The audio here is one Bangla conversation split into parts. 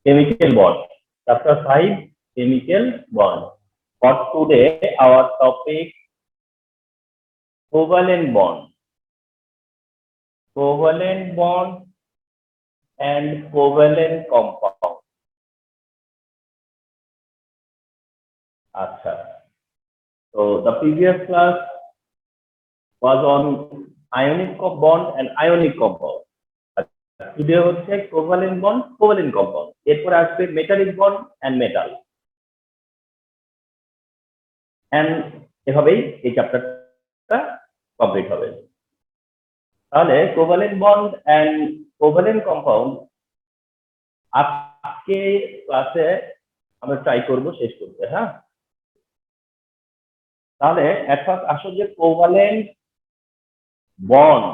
Chemical bond. Chapter 5, chemical bond. For today, our topic, covalent bond. Covalent bond and covalent compound. So the previous class was on ionic bond and ionic compound. Today হচ্ছে covalent bond, covalent compound. এরপর আসবে metallic bond and metal. And এভাবেই এই চ্যাপ্টারটা কমপ্লিট হবে। তাহলে covalent bond and covalent compound আজকে ক্লাসে আমরা ট্রাই করব শেষ করতে, হ্যাঁ। তাহলে এখন আসলে যে covalent bond,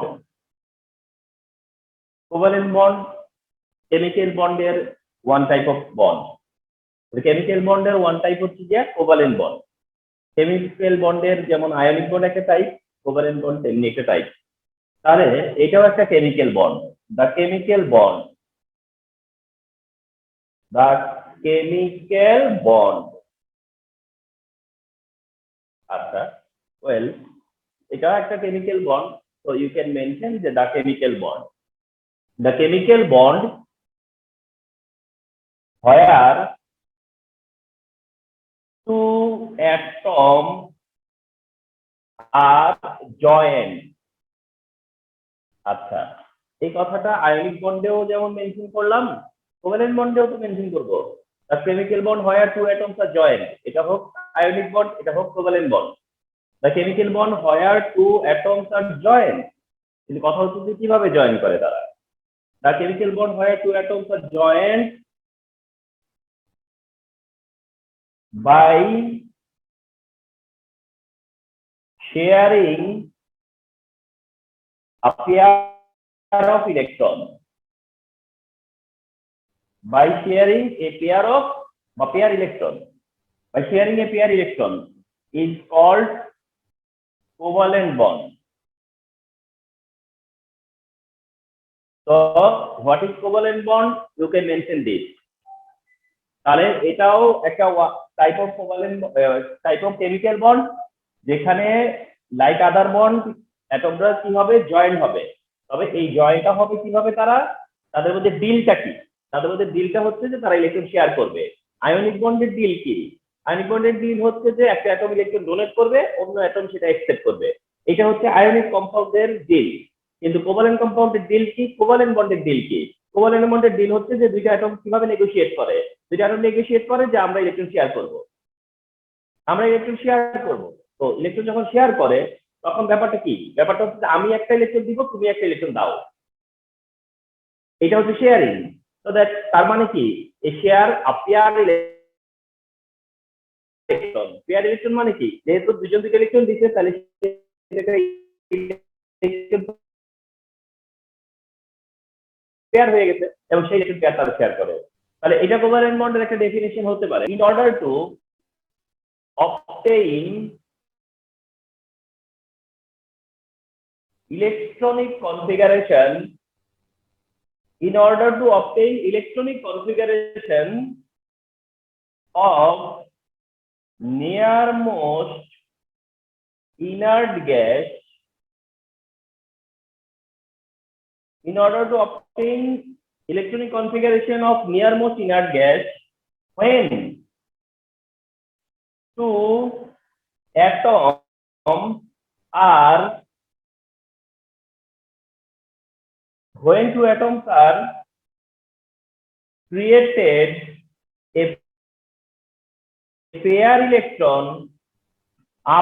covalent bond chemical বন্ডের one type of bond. Chemical বন্ডের ওয়ান টাইপ হচ্ছে যে কোভালেন্ট বন্ড। কেমিক্যাল বন্ডের যেমন আয়নিক বন্ড একটা টাইপ, কোভালেন্ট বন্ড তেমনি একটা টাইপ। তাহলে এটাও একটা chemical bond. The chemical bond, the chemical bond. আচ্ছা, ওয়েল, এটা একটা chemical bond, so you can mention the chemical bond. The chemical bond where two atoms are joined. আচ্ছা, এই কথাটা আয়নিক বন্ডেও যেমন মেনশন করলাম, কোভালেন্ট বন্ডেও তো মেনশন করব। The chemical bond where two atoms are joined, এটা হোক আয়নিক বন্ড, এটা হোক covalent bond. The chemical bond where two atoms are joined, কিন্তু কথা হচ্ছে যে কিভাবে জয়েন করে তারা। The chemical bond where two atoms are joined by sharing a pair of electrons. By sharing a pair electron. By sharing a pair electron is called covalent bond. So what is covalent bond? You can mention this. তাহলে এটাও একটা type of covalent type of chemical bond, যেখানে লাইক আদার বন্ড অ্যাটমরা কি হবে, জয়েন হবে। তবে এই জয়েনটা হবে কিভাবে, তারা তাদের মধ্যে ডিলটা কি? তাদের মধ্যে ডিলটা হচ্ছে যে তারা ইলেকট্রন শেয়ার করবে। আয়নিক বন্ডের ডিল কি? আয়নিক বন্ডের ডিল হচ্ছে যে একটা অ্যাটম ইলেকট্রন ডোনেট করবে, অন্য অ্যাটম সেটা অ্যাকসেপ্ট করবে। এটা হচ্ছে আয়নিক কম্পাউন্ডের ডিল। কিন্তু কোভালেন্ট কম্পাউন্ডের ডিল কি? কোভালেন্ট বন্ডের ডিল কি? কোভালেন্ট বন্ডের ডিল হচ্ছে যে দুইটা অ্যাটম কিভাবে নেগোশিয়েট করে, দুইটা অ্যাটম নেগোশিয়েট করে যে আমরা ইলেকট্রন শেয়ার করব, আমরা ইলেকট্রন শেয়ার করব। তো ইলেকট্রন যখন শেয়ার করে তখন ব্যাপারটা কি? ব্যাপারটা হচ্ছে আমি একটা ইলেকট্রন দিব, তুমি একটা ইলেকট্রন দাও। এটা হচ্ছে শেয়ারিং। তো দ্যাট তার মানে কি, এই share pair electron. Pair electron মানে কি, যেহেতু দুজন দুটো ইলেকট্রন দিচ্ছে তাহলে পেয়ার হয়ে গেছে এবং সেই ইলেকট্রন পেয়ার তারা শেয়ার করে। তাহলে এটা কোভালেন্ট বন্ডের একটা ডেফিনিশন হতে পারে। In order two obtain electronic configuration, in order to obtain electronic configuration of nearmost inert gas, in order to obtain electronic configuration of nearmost inert gas when two atoms are created a pair electron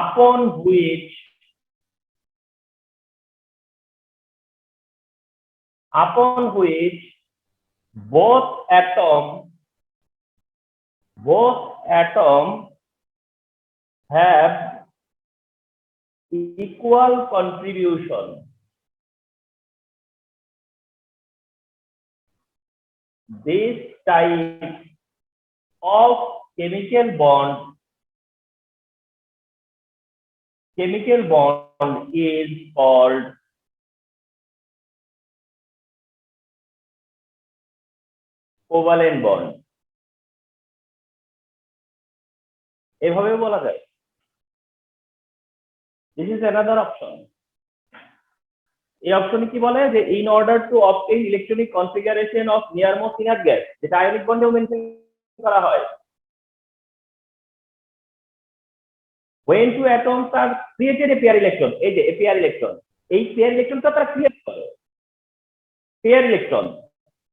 upon which both atoms have equal contribution. This type of chemical bond is called covalent bond, এভাবে বলা যায়। This is another option. এই অপশনে কি বলে যে in order to obtain electronic configuration of nearmost inner gas, যেটা আয়নিক বন্ডেও মেনশন করা হয়, when two atoms are created a pair electron, এই যে pair electron, এই pair electronটা তারা ক্রিয়েট করে, pair electron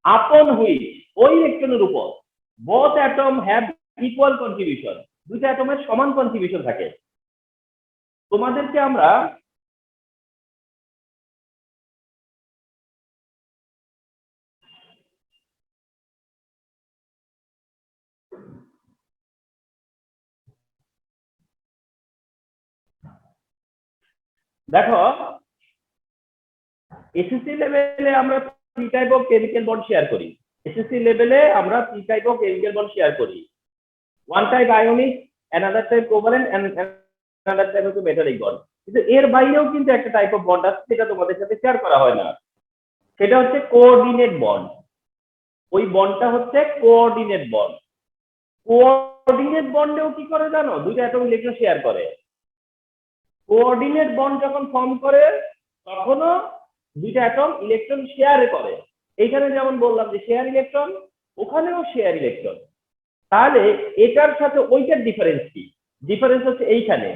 upon which ওই ইলেকট্রনের উপর both atom have equal contribution, দুইটা অ্যাটমের সমান কন্ট্রিবিউশন থাকে। তোমাদেরকে আমরা দেখো এসএসসি লেভেলে আমরা three type of chemical bond share করি, এসএসসি লেভেলে আমরা three type of chemical bond share করি, one type ionic, another type covalent and another type হচ্ছে মেটালিক বন্ড। কিন্তু এর বাইরেও কিন্তু একটা টাইপ অফ বন্ড আছে যেটা তোমাদের সাথে শেয়ার করা হয় না, সেটা হচ্ছে কোঅর্ডিনেট বন্ড। ওই বন্ডটা হচ্ছে কোঅর্ডিনেট বন্ড। কোঅর্ডিনেট বন্ডেও কি করে জানো, দুইটা অ্যাটম ইলেকট্রন শেয়ার করে। কোঅর্ডিনেট বন্ড যখন ফর্ম করে তখনও দুইটা অ্যাটম ইলেকট্রন শেয়ার করে। এইখানে যেমন বললাম যে শেয়ার ইলেকট্রন, ওখানেও শেয়ার ইলেকট্রন। তাহলে এটার সাথে ওইটার ডিফারেন্স কি? ডিফারেন্স হচ্ছে এইখানে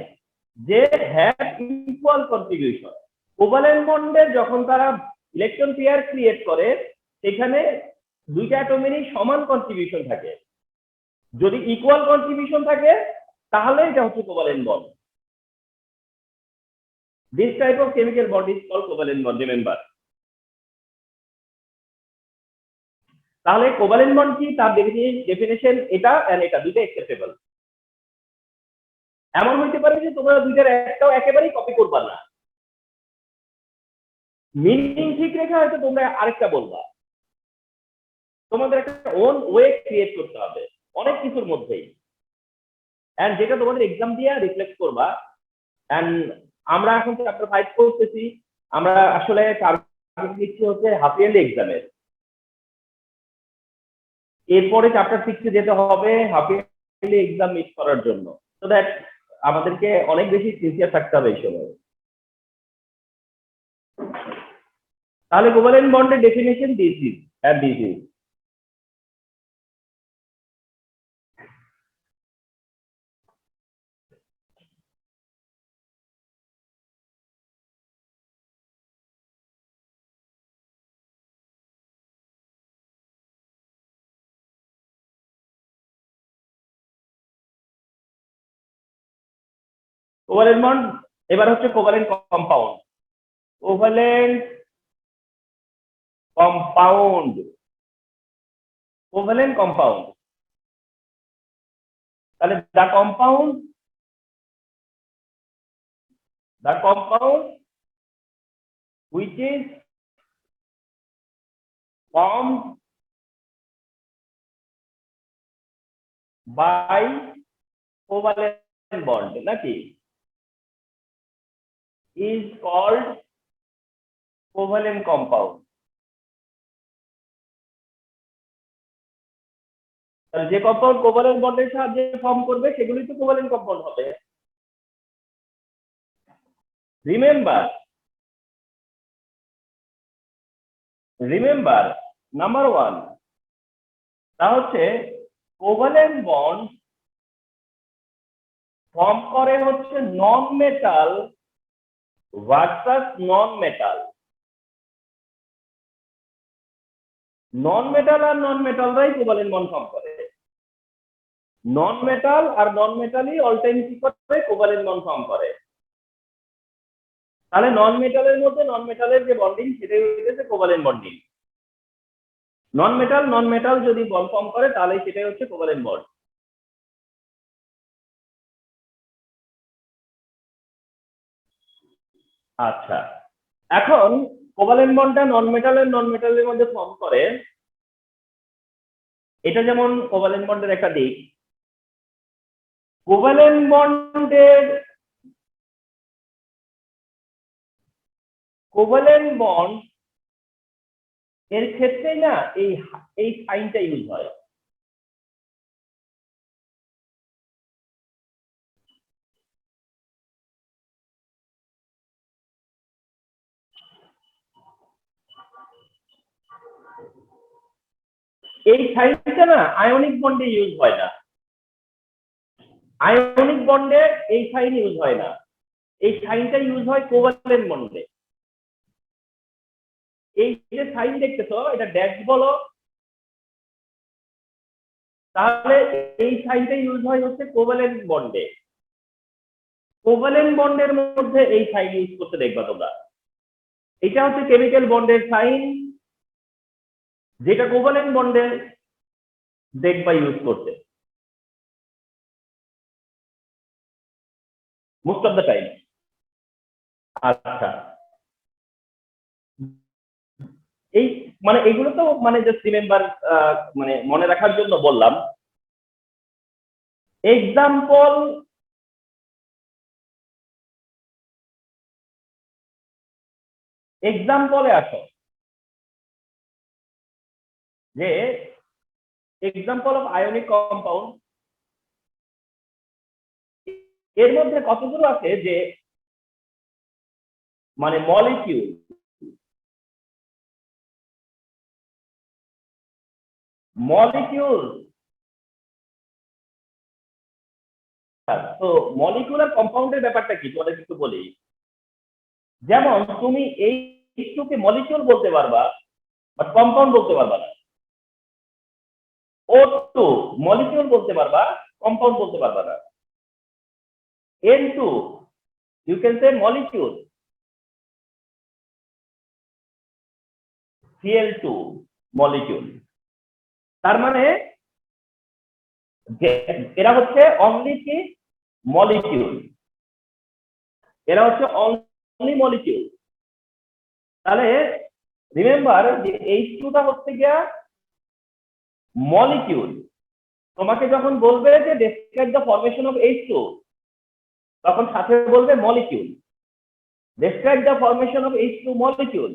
যে হ্যাভ ইকুয়াল কন্ট্রিবিউশন। কোভালেন্ট বন্ডের যখন তারা ইলেকট্রন পেয়ার ক্রিয়েট করে সেখানে দুইটা অ্যাটমেরই সমান কন্ট্রিবিউশন থাকে। যদি ইকুয়াল কন্ট্রিবিউশন থাকে তাহলে এটা হচ্ছে covalent bond. This type of chemical bond is called covalent bond, remember. তাহলে কোভালেন্ট বন্ড কি, তার ডেফিনেশন এটা এন্ড এটা দুইটা অ্যাকসেপ্টেবল। এমন হইতে পারে যে তোমরা দুইটার একটাও একেবারেই কপি করবা না, মিনিং ঠিক রেখে হয়তো তোমরা আরেকটা বলবা। তোমাদের একটা ওন ওয়ে ক্রিয়েট করতে হবে অনেক কিছুর মধ্যেই, এন্ড যেটা তোমাদের এক্সাম দিয়ে রিফ্লেক্ট করবা। এন্ড আমরা এখন চ্যাপ্টার 5 করতেছি, আমরা আসলে টার্গেট দিচ্ছি হচ্ছে হাফ ইয়ারলি এক্সামের। এরপরে চ্যাপ্টার 6 এ যেতে হবে হাফ ইয়ারলি এক্সাম মিস করার জন্য। তো দ্যাট আমাদেরকে অনেক বেশি সিনসিয়ার থাকতে হবে এই সময়। তাহলে কোভালেন্ট বন্ডের definition this is and this is. Covalent bond এবার হচ্ছে covalent compound. Covalent compound, covalent compound. তাহলে the compound which is formed by covalent bond নাকি is called covalent compound। যে কম্পাউন্ড কোভালেন্ট বন্ডের সাহায্যে ফর্ম করবে সেগুলি তো কোভালেন্ট কম্পাউন্ড হবে। রিমেম্বার নাম্বার 1 তা হচ্ছে কোভালেন্ট বন্ড ফর্ম করে হচ্ছে non metal versus non metal. Non metal আর নন মেটালরাই কোভালেন্ট বন্ড ফর্ম করে। নন মেটাল আর নন মেটালই অল টাইম কি করে কোভালেন্ট বন্ড ফর্ম করে। তাহলে নন মেটালের মধ্যে নন মেটালের যে বন্ডিং সেটাই হচ্ছে কোভালেন্ট বন্ডিং। নন মেটাল যদি বন্ড ফর্ম করে তাহলে সেটাই হচ্ছে কোভালেন্ট বন্ড। আচ্ছা, এখন কোভালেন্ট বন্ডটা নন মেটালের মধ্যে ফর্ম করে, এটা যেমন কোভালেন্ট বন্ডের একটা দিক। কোভালেন্ট বন্ড এর ক্ষেত্রে না এই সাইনটা ইউজ হয়। এই সাইনটা না আয়নিক বন্ডে ইউজ হয় না, আয়নিক বন্ডে এই সাইন ইউজ হয় না, এই সাইনটা ইউজ হয় কোভালেন্ট বন্ডে। এই যে সাইন দেখতেছো এটা ড্যাশ বলো, তাহলে এই সাইনটা ইউজ হয় হচ্ছে কোভালেন্ট বন্ডে। কোভালেন্ট বন্ডের মধ্যে এই সাইন ইউজ করতে দেখবা তোমরা। এটা হচ্ছে কেমিক্যাল বন্ডের সাইন, যেটা কোভালেন্ট বন্ডে দেখবা ইউজ করতে মোস্ট অফ দ্য টাইম। আচ্ছা, এই মানে এগুলো তো মানে জাস্ট রিমেম্বার, মানে মনে রাখার জন্য বললাম। এক্সাম্পল এক্সাম্পলে আসো, যে এক্সাম্পল অফ আয়নিক কম্পাউন্ড, এর মধ্যে কতগুলো আছে যে মানে মলিকিউল, মলিকিউল। তো মলিকুলার কম্পাউন্ডের ব্যাপারটা কি তোমাদের একটু বলি। যেমন তুমি এই কে মলিকিউল বলতে পারবা বাট কম্পাউন্ড বলতে পারবা না। O2 মলিকিউল বলতে পারবা, কম্পাউন্ড বলতে পারবা না। N2 you can say molecule, Cl2 molecule। তার মানে এরা হচ্ছে অনলি কি মলিকিউল, এরা হচ্ছে অনলি মলিকিউল। তাহলে রিমেম্বার যে H2 টা হচ্ছে গিয়া মলিকিউল। তোমাকে যখন বলবে যে describe the formation of H2, তখন সাথে বলবে molecule. Describe the formation of H2 molecule,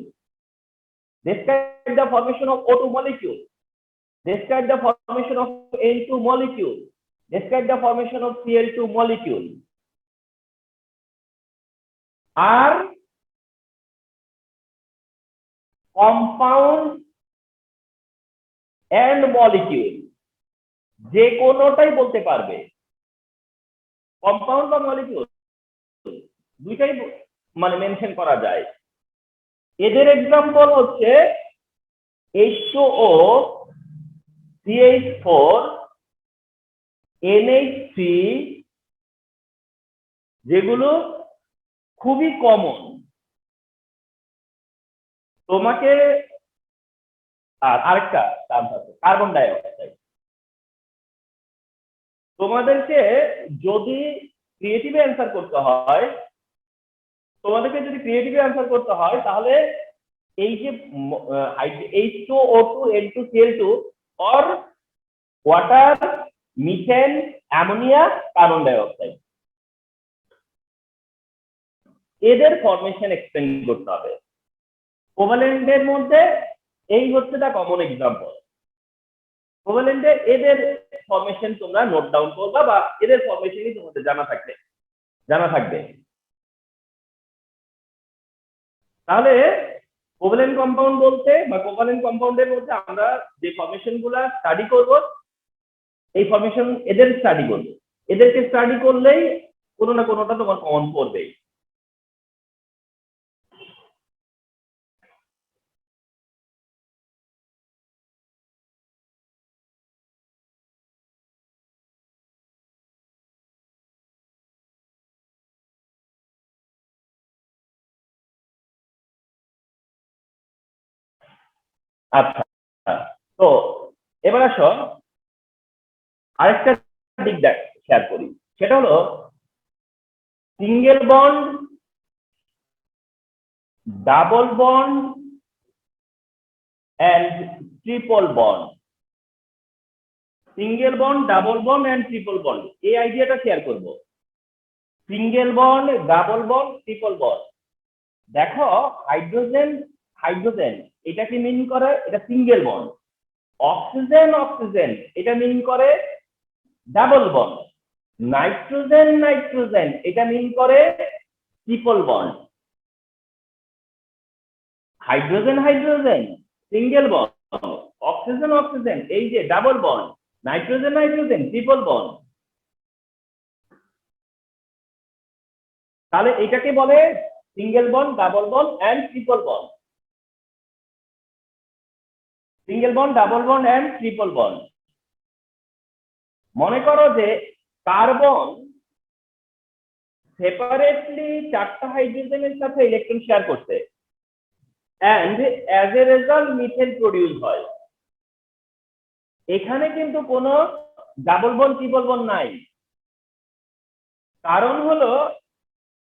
describe the formation of O2 molecule, describe the formation of N2 molecule, describe the formation of Cl2 molecule। আর compound and molecule যে কোনোটাই বলতে পারবে, কম্পাউন্ড বা মলিকিউল দুইটাই মানে মেনশন করা যায়। এদের এক্সাম্পল হচ্ছে H2O, CH4, NH3, যেগুলো খুবই কমন। তোমাকে আর আরেকটা টার্ম আছে কার্বন ডাই অক্সাইড। তোমাদেরকে যদি ক্রিয়েটিভে অ্যান্সার করতে হয়, তাহলে এই যে H2O2, N2, Cl2 or water, methane, ammonia, carbon ডাই অক্সাইড, এদের ফরমেশন এক্সপ্লেন করতে হবে। কোভালেন্টের মধ্যে এই হচ্ছে দা কমন এক্সাম্পল। কোভালেন্টে এদের ফরমেশন তোমরা নোট ডাউন করবা বা এদের ফরমেশনই তোমাদের জানা থাকবে। তাহলে কোভালেন্ট কম্পাউন্ড বলতে বা কোভালেন্ট কম্পাউন্ডের মধ্যে আমরা যে ফরমেশন গুলা স্টাডি করব, এই ফরমেশন এদের স্টাডি করব। এদেরকে স্টাডি করলেই কোনো না কোনোটা তোমার কমন পড়বেই। আচ্ছা, তো এবার আসো আরেকটা দিক শেয়ার করি, সেটা হলো single bond, double bond and triple bond. Single bond, double bond and triple bond, এই আইডিয়াটা শেয়ার করব। Single bond, double bond, triple bond. দেখো হাইড্রোজেন এটা কি মিন করে? এটা সিঙ্গেল বন্ড। অক্সিজেন অক্সিজেন এটা মিন করে ডাবল বন্ড। নাইট্রোজেন নাইট্রোজেন এটা মিন করে triple bond. Hydrogen hydrogen single bond. Oxygen oxygen এই যে double bond. Nitrogen nitrogen triple bond. তাহলে এটাকে বলে single bond, double bond and triple bond. Single bond, double bond and triple bond. মনে করো যে কার্বন সেপারেটলি 4টা হাইড্রোজেনের সাথে ইলেকট্রন শেয়ার করছে and as a result methane produce হয়। এখানে কিন্তু কোনো ডাবল বন্ড ট্রিপল বন্ড নাই। কারণ হলো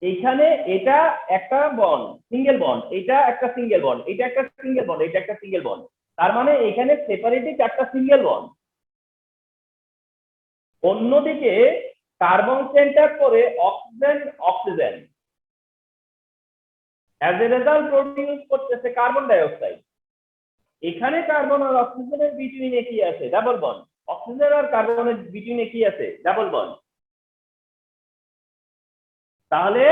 এখানে এটা একটা বন্ড, সিঙ্গেল বন্ড, এটা একটা সিঙ্গেল বন্ড, এটা একটা সিঙ্গেল বন্ড, এটা একটা সিঙ্গেল বন্ড। তার মানে এখানে সেপারেটলি 4টা সিঙ্গেল বন্ড। অন্যদিকে কার্বন সেন্টার করে oxygen oxygen, as a result produce করতেছে কার্বন ডাই অক্সাইড। এখানে কার্বন আর অক্সিজেনের বিটুইনে কি আছে? Double bond. অক্সিজেন আর কার্বনের বিটুইনে কি আছে? Double bond. তাহলে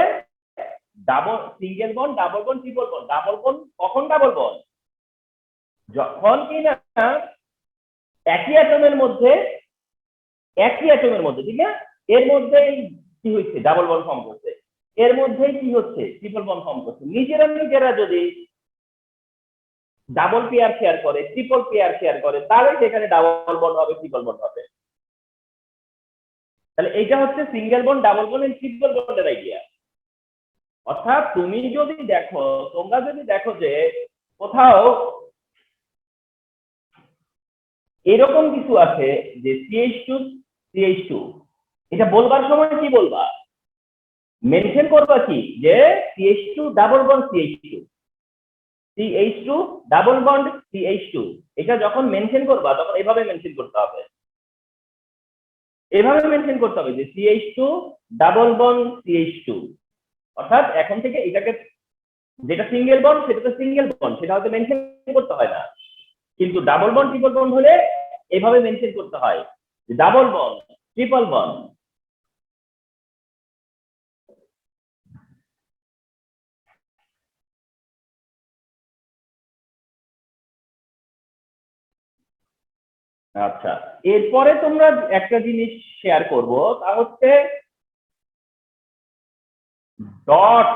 double single bond, double bond, triple bond. Double bond কখন ডাবল বন্ড? যখন কিনা একই অ্যাটমের মধ্যে ঠিক না, এর মধ্যে কি হচ্ছে? ডাবল বন্ড ফর্ম করছে। এর মধ্যে কি হচ্ছে? ট্রিপল বন্ড ফর্ম করছে। নিজেরা যদি ডাবল পেয়ার শেয়ার করে, ট্রিপল পেয়ার শেয়ার করে, তাহলে সেখানে ডাবল বন্ড হবে, ট্রিপল বন্ড হবে। তাহলে এইটা হচ্ছে single bond, double bond and triple বন্ডের আইডিয়া। অর্থাৎ তোমরা যদি দেখো যে কোথাও এরকম কিছু আছে যে CH2 এটা বলবার সময় কি বলবা? মেনশন করবা কি যে CH2 double bond CH2 double bond CH2। এটা যখন মেনশন করবা তখন এভাবে মেনশন করতে হবে, যে CH2 ডাবল বন্ড CH2। অর্থাৎ এখন থেকে এটাকে যেটা সিঙ্গেল বন্ড সেটা তো সিঙ্গেল বন্ড, সেটা হয়তো মেনশন করতে হয় না, কিন্তু ডাবল বন্ড ট্রিপল বন্ড হলে এভাবে মেনশন করতে হয়, ডাবল বন্ড, ট্রিপল বন্ড। আচ্ছা, এরপরে তোমরা একটা জিনিস শেয়ার করব, তা হচ্ছে dot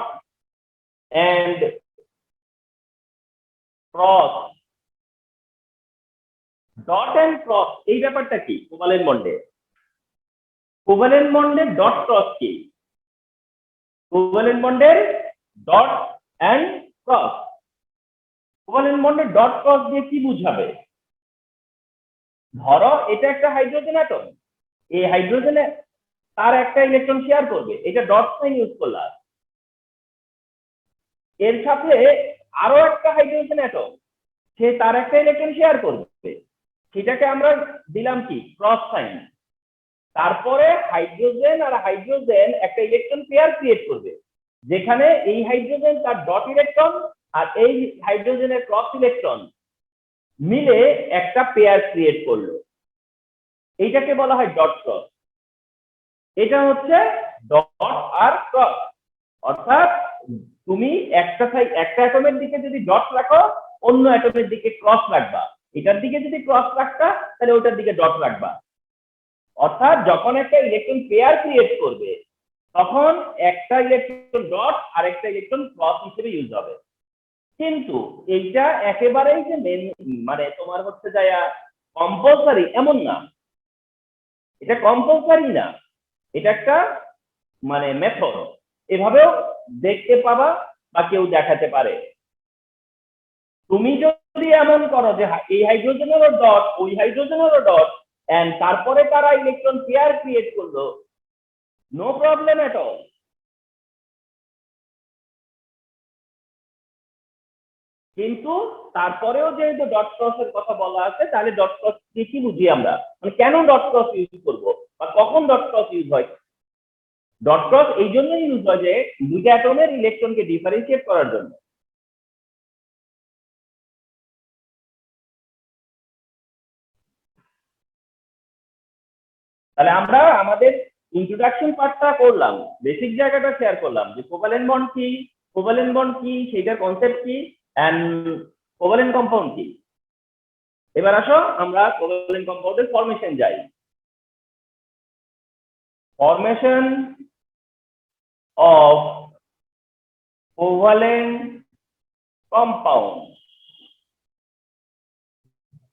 and cross. Dot and cross এই ব্যাপারটা কি কোভালেন্ট বন্ডে? কোভালেন্ট বন্ডের ডট ক্রস কি? কোভালেন্ট বন্ডের ডট এন্ড ক্রস। কোভালেন্ট বন্ডের ডট ক্রস দিয়ে কি বুঝাবে? ধরো এটা একটা হাইড্রোজেন অ্যাটম, এই হাইড্রোজেনে তার একটা ইলেকট্রন শেয়ার করবে, এটা ডট সাইন ইউজ করলাম। এর সাথে আরো একটা হাইড্রোজেন অ্যাটম, সে তার একটা ইলেকট্রন শেয়ার করবে, সেটাকে আমরা দিলাম কি? Cross sign. তারপরে হাইড্রোজেন আর হাইড্রোজেন একটা ইলেকট্রন পেয়ার ক্রিয়েট করবে, যেখানে এই হাইড্রোজেন তার ডট ইলেকট্রন আর এই হাইড্রোজেনের ক্রস ইলেকট্রন মিলে একটা পেয়ার ক্রিয়েট করলো। এইটাকে বলা হয় ডট ক্রস। এটা হচ্ছে ডট আর ক্রস। অর্থাৎ তুমি একটা অ্যাটমের দিকে যদি ডট রাখো, অন্য অ্যাটমের দিকে ক্রস রাখবা। এটার দিকে যদি ক্রস রাখতা, তাহলে ওটার দিকে ডট রাখবা। অর্থাৎ যখন একটা ইলেকট্রন পেয়ার ক্রিয়েট করবে, তখন একটা ইলেকট্রন ডট আর একটা ইলেকট্রন ক্রস হিসেবে ইউজ হবে। কিন্তু এইটা একেবারেই যে মানে তোমার হচ্ছে যায়া কম্পালসারি এমন না, এটা কম্পালসারি না, এটা একটা মানে মেথড। এভাবেও দেখতে পাবা বা কেউ দেখাতে পারে। তুমি যদি এমন করো যে এই হাইড্রোজেনেরও ডট, ওই হাইড্রোজেনেরও ডট, এন্ড তারপরে তারা ইলেকট্রন পেয়ার ক্রিয়েট করলো, নো প্রবলেম এট অল। কিন্তু তারপরেও যেহেতু ডট ক্রস এর কথা বলা আছে, তাহলে ডট ক্রস কি বুঝি আমরা, মানে কেন ডট ক্রস ইউজ করব বা কখন ডট ক্রস ইউজ হয়? ডট ক্রস এই জন্যই ইউজ হয় যে দুইটা অ্যাটমের ইলেকট্রনকে ডিফারেন্সিয়েট করার জন্য। তাহলে আমরা আমাদের ইন্ট্রোডাকশন পার্টটা করলাম, বেসিক জায়গাটা শেয়ার করলাম যে কোভালেন্ট বন্ড কি, সেটার কনসেপ্ট কি, এন্ড কোভালেন্ট কম্পাউন্ড কি। এবার আসো আমরা কোভালেন্ট কম্পাউন্ডের ফরমেশন যাই। Formation of covalent compound,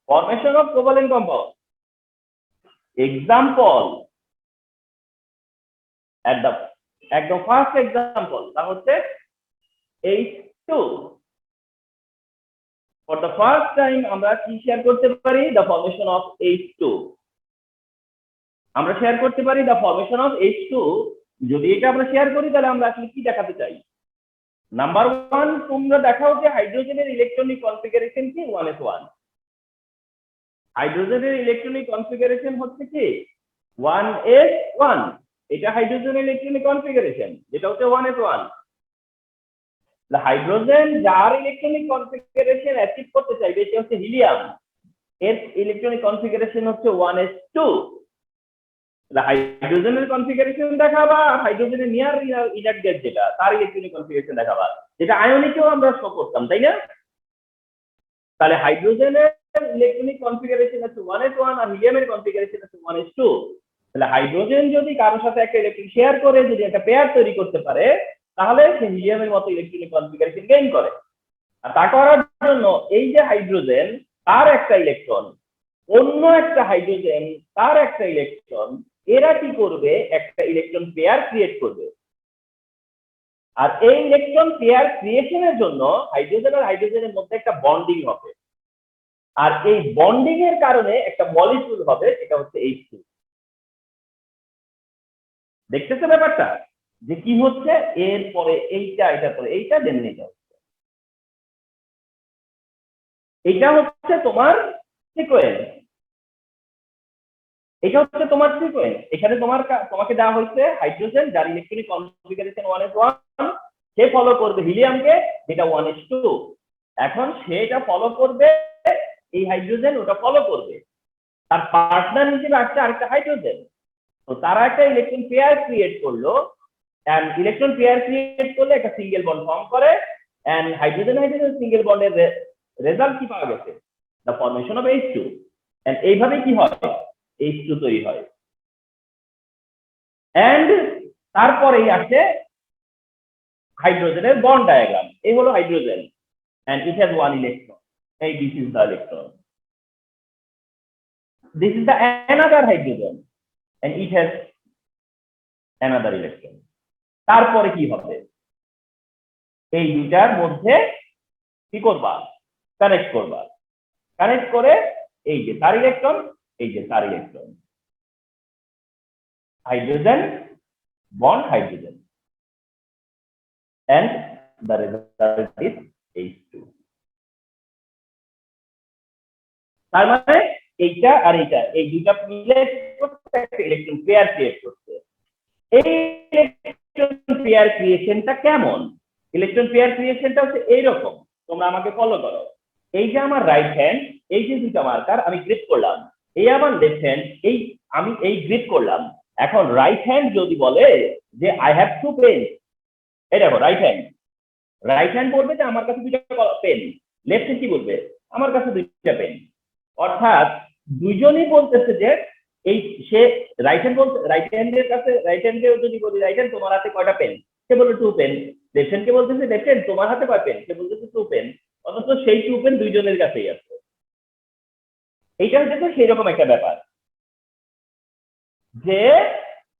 formation of covalent compound, example at the একদম ফার্স্ট এক্সাম্পল তা হচ্ছে H2। for the first time আমরা কি শেয়ার করতে পারি, the formation of H2, আমরা শেয়ার করতে পারি the formation of H2। যদি এটা আমরা শেয়ার করি তাহলে আমরা আসলে কি দেখাতে চাই? নাম্বার 1, তোমরা দেখাও যে হাইড্রোজেনের ইলেকট্রনিক কনফিগারেশন কি 1s1। হাইড্রোজেনের ইলেকট্রনিক কনফিগারেশন হচ্ছে কি 1s1, এটা হাইড্রোজেনের ইলেকট্রনিক কনফিগারেশন যেটা হচ্ছে 1s1। হাইড্রোজেন যার ইলেকট্রনিক কনফিগারেশন অ্যাচিভ করতে চাইবে সে হচ্ছে হিলিয়াম, এর ইলেকট্রনিক কনফিগারেশন হচ্ছে 1s2। হাইড্রোজেনের কনফিগারেশন দেখাবা, হাইড্রোজেনের নিয়ার ইনার গ্যাস যেটা তার ইলেকট্রনিক কনফিগারেশন দেখাবা, যেটা আয়নিকেও আমরা শো করতাম, তাই না? তাহলে হাইড্রোজেনের ইলেকট্রনিক কনফিগারেশন হচ্ছে 1s1 আর হিলিয়ামের কনফিগারেশন হচ্ছে 1s2। তাহলে হাইড্রোজেন যদি কারোর সাথে একটা ইলেকট্রন শেয়ার করে যদি একটা পেয়ার তৈরি করতে পারে তাহলে সে হিলিয়ামের মতো ইলেকট্রনিক কনফিগারেশন গেইন করে। আর তা করার জন্য এই যে হাইড্রোজেন তার একটা ইলেকট্রন, অন্য একটা হাইড্রোজেন তার একটা ইলেকট্রন, এরা কি করবে একটা ইলেকট্রন পেয়ার ক্রিয়েট করবে। আর এই ইলেকট্রন পেয়ার ক্রিয়েশনের জন্য হাইড্রোজেন আর হাইড্রোজেনের মধ্যে একটা বন্ডিং হবে, আর এই বন্ডিং এর কারণে একটা মলিকিউল হবে, সেটা হচ্ছে H2। দেখতেছো ব্যাপারটা যে কি হচ্ছে, এরপরে এইটা, এটার পরে এইটা, দেন এইটা হচ্ছে, এইটা হচ্ছে তোমার সিকোয়েন্স, এটা হচ্ছে তোমার সিকোয়েন্স। এখানে তোমাকে দেওয়া হয়েছে হাইড্রোজেন যার ইলেকট্রনিক কনফিগারেশন 1s1, সে ফলো করবে হিলিয়ামকে যেটা 1s2। এখন সেটা ফলো করবে, এই হাইড্রোজেন ওটা ফলো করবে, তার পার্টনার হিসেবে আসছে আরেকটা হাইড্রোজেন। তো তারা একটা ইলেকট্রন পেয়ার ক্রিয়েট করলো, এন্ড ইলেকট্রন পেয়ার ক্রিয়েট করলে একটা সিঙ্গেল বন্ড ফর্ম করে, এন্ড হাইড্রোজেন হাইড্রোজেন সিঙ্গেল বন্ডের রেজাল্ট কি পাওয়া গেছে, the formation of H2। And এইভাবে কি হয়, H2 তৈরি হয়। এন্ড তারপরেই আসে হাইড্রোজেনের বন্ড ডায়াগ্রাম। এই হলো hydrogen, and it has 1 electron, এই this is the electron, this is the another hydrogen and it has another electron। তারপরে কি হবে, এই দুটার মধ্যে কি করবা, কানেক্ট করবা, কানেক্ট করে এই যে তার ইলেকট্রন, এই যে তার electron, hydrogen bond hydrogen, and the result is H2। তার মানে এইটা আর এইটা, এই দুইটা মিলে একটা ইলেকট্রন পেয়ার ক্রিয়েট করছে। এই ইলেকট্রন পেয়ার ক্রিয়েশনটা কেমন, ইলেকট্রন পেয়ার ক্রিয়েশনটা হচ্ছে এইরকম, তোমরা আমাকে ফলো করো। এই যে আমার রাইট হ্যান্ড, এই যে দুইটা মার্কার আমি গ্রিপ করলাম, এই আমার লেফট হ্যান্ড, এই আমি এই গ্রিপ করলাম। এখন রাইট হ্যান্ড যদি বলে যে আই হ্যাভ 2 পেন, এই দেখো রাইট হ্যান্ড বলবে যে আমার কাছে দুইটা পেন, লেফট হ্যান্ড কি বলবে, আমার কাছে দুইটা পেন। অর্থাৎ দুইজনই বলতেছে যে এই সে রাইট হ্যান্ডের কাছে, রাইট হ্যান্ডে যদি বলি রাইট হ্যান্ড তোমার হাতে কয়টা পেন, সে বলবে 2 পেন। লেফট হ্যান্ডকে বলতেছে লেফট হ্যান্ড তোমার হাতে কয় পেন, সে বলতেছে 2 পেন। অথচ সেই 2 পেন দুইজনের কাছেই আছে। এইটা হচ্ছে সেই রকম একটা ব্যাপার যে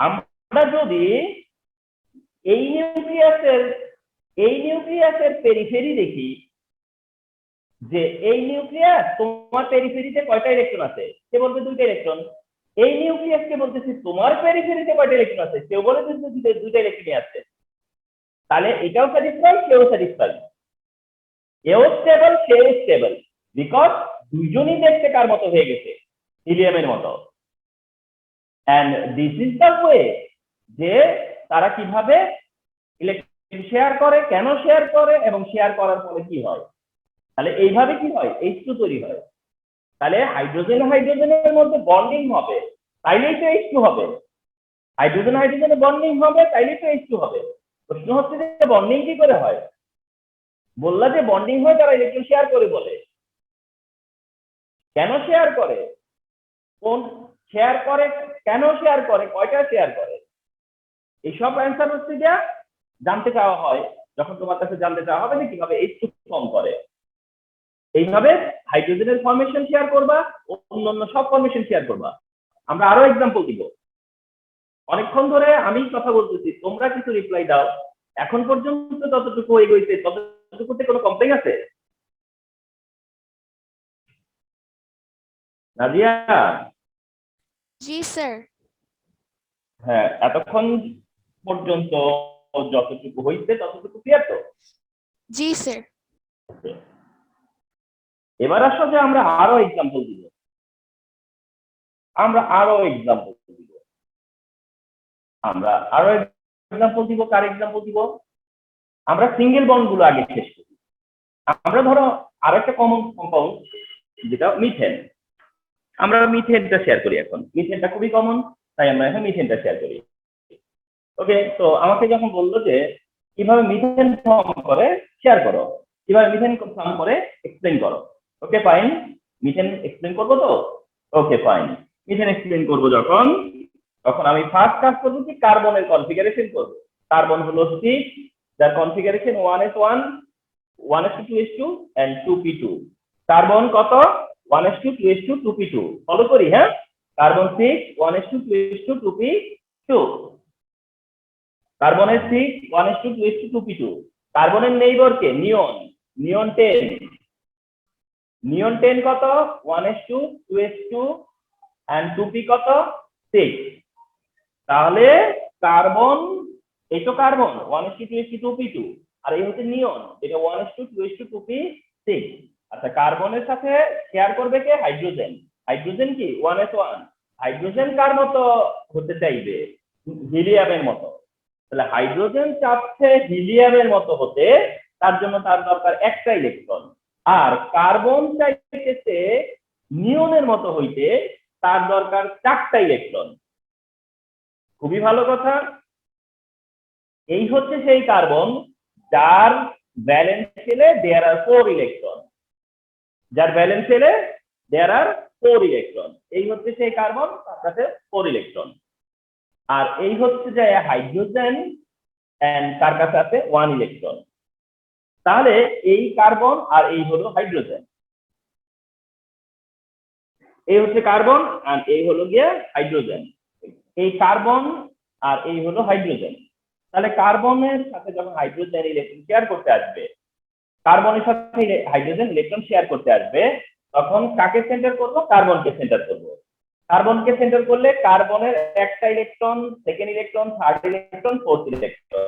আমরা যদি এই নিউক্লিয়াসের পেরিফেরি দেখি, যে এই নিউক্লিয়াস তোমার পেরিফেরিতে কয়টা ইলেকট্রন আছে, সে বলবে 2টা ইলেকট্রন। এই নিউক্লিয়াসকে বলতেছি তোমার পেরিফেরিতে কয়টা ইলেকট্রন আছে, কেউ বলে 2টা ইলেকট্রন আছে। তাহলে এটাও স্যাটিসফাই, সেও স্যাটিসফাই, এও স্টেবল, সেও স্টেবল, বিকজ দুইজনই দেখতে কার মতো হয়ে গেছে, হিলিয়ামের মতো। And this is the way যে তারা কিভাবে ইলেকট্রন শেয়ার করে, কেন শেয়ার করে, এবং শেয়ার করার ফলে কি হয়। তাহলে এইভাবে কি হয়, H2 তৈরি হয়। তাহলে হাইড্রোজেনের মধ্যে বন্ডিং হবে, তাইলেই তো H2 হবে। হাইড্রোজেন হাইড্রোজেনে বন্ডিং হবে, তাইলেই তো H2 হবে। প্রশ্ন হচ্ছে যে বন্ডিং কি করে হয়? বললা যে বন্ডিং হয় তারা ইলেকট্রন শেয়ার করে বলে। কেন শেয়ার করে? কোন শেয়ার করে, কেন শেয়ার করে, কয়টা শেয়ার করে, এইসব অ্যান্সার হচ্ছে যে জানতে চাওয়া হয় যখন তোমার কাছে জানতে চাওয়া হবে যে কিভাবে H2 ফর্ম করে। এইভাবে হাইড্রোজেনের ফরমেশন শেয়ার করবা, অন্যান্য সব ফরমেশন শেয়ার করবা। আমরা আরো এক্সাম্পল দিব। অনেকক্ষণ ধরে আমি কথা বলতেছি, তোমরা কিছু রিপ্লাই দাও। এখন পর্যন্ত যতটুকু এগোইছে ততটুকুতে কোনো কমপ্লেইন আছে? নাজিয়া? জি স্যার। হ্যাঁ, এতক্ষণ পর্যন্ত যতটুকু হইছে ততটুকু ক্লিয়ার তো? জি স্যার। এবার আসো যে আমরা আরো এক্সাম্পল দিব। আমরা আরো এক্সাম্পল দিব। কার এক্সাম্পল দিব? আমরা সিঙ্গেল বন্ড গুলো আগে শেষ করি। আমরা ধরো আরো একটা কমন কম্পাউন্ড যেটা মিথেন, আমরা মিথেনটা শেয়ার করি। এখন মিথেনটা খুবই কমন, তাই আমরা এখন মিথেনটা শেয়ার করি। ওকে, তো আমাকে যখন বললো যে কিভাবে মিথেন ফর্ম করে শেয়ার করো, কিভাবে মিথেন ফর্ম করে এক্সপ্লেইন করো। ওকে ফাইন, মিথেন এক্সপ্লেইন করবো তো? ওকে ফাইন, মিথেন এক্সপ্লেইন করবো যখন, তখন আমি ফার্স্ট কাজ করবো কি কার্বনের কনফিগারেশন করবো। কার্বন হলো 6, যার configuration 1s1, 1s2 and 2p2। Carbon কত? 1s2 2s2 2p2। ফলো করি, হ্যাঁ। Carbon 6 1s2 2s2 2p2। কার্বনের 6 1s2 2s2 2p2। কার্বনের নেইবার কে? নিয়ন। নিয়ন 10। নিয়ন 10 কত? 1s2 2s2 and 2p কত? 6। তাহলে কার্বন, এই তো কার্বন 1s2 2s2 2p2, আর এই হচ্ছে নিয়ন, এটা 1s2 2s2 2p6। আচ্ছা, কার্বনের সাথে শেয়ার করবে কে? হাইড্রোজেন। হাইড্রোজেন কি? 1s1। হাইড্রোজেন কার মতো হতে চাইবে? হিলিয়ামের মতো। তাহলে হাইড্রোজেন চাচ্ছে হিলিয়ামের মতো হতে, তার জন্য তার দরকার একটা ইলেকট্রন। আর কার্বন চাইতেছে নিয়নের মতো হইতে, তার দরকার 4টা ইলেকট্রন। খুবই ভালো কথা। এই হচ্ছে সেই কার্বন যার ভ্যালেন্স শেলে দেয়ার আর 4 ইলেকট্রন। যার ভ্যালেন্স শেলে দেয়ার আর 4 ইলেকট্রন। এই হচ্ছে সেই কার্বন, তার কাছে 4 ইলেকট্রন। আর এই হচ্ছে যে হাইড্রোজেন, এন্ড তার কাছে আছে 1 ইলেকট্রন। তাহলে এই কার্বন আর এই হলো হাইড্রোজেন। এই হচ্ছে কার্বন আর এই হলো গিয়ে হাইড্রোজেন। এই কার্বন আর এই হলো হাইড্রোজেন। তাহলে কার্বনের সাথে যখন হাইড্রোজেন ইলেকট্রন শেয়ার করতে আসবে, কার্বনের সাথে হাইড্রোজেন ইলেকট্রন শেয়ার করতে আসবে, তখন কাকে সেন্টার করব? কার্বনকে সেন্টার করব। কার্বনকে সেন্টার করলে কার্বনের একটা electron, second electron, third electron, fourth electron.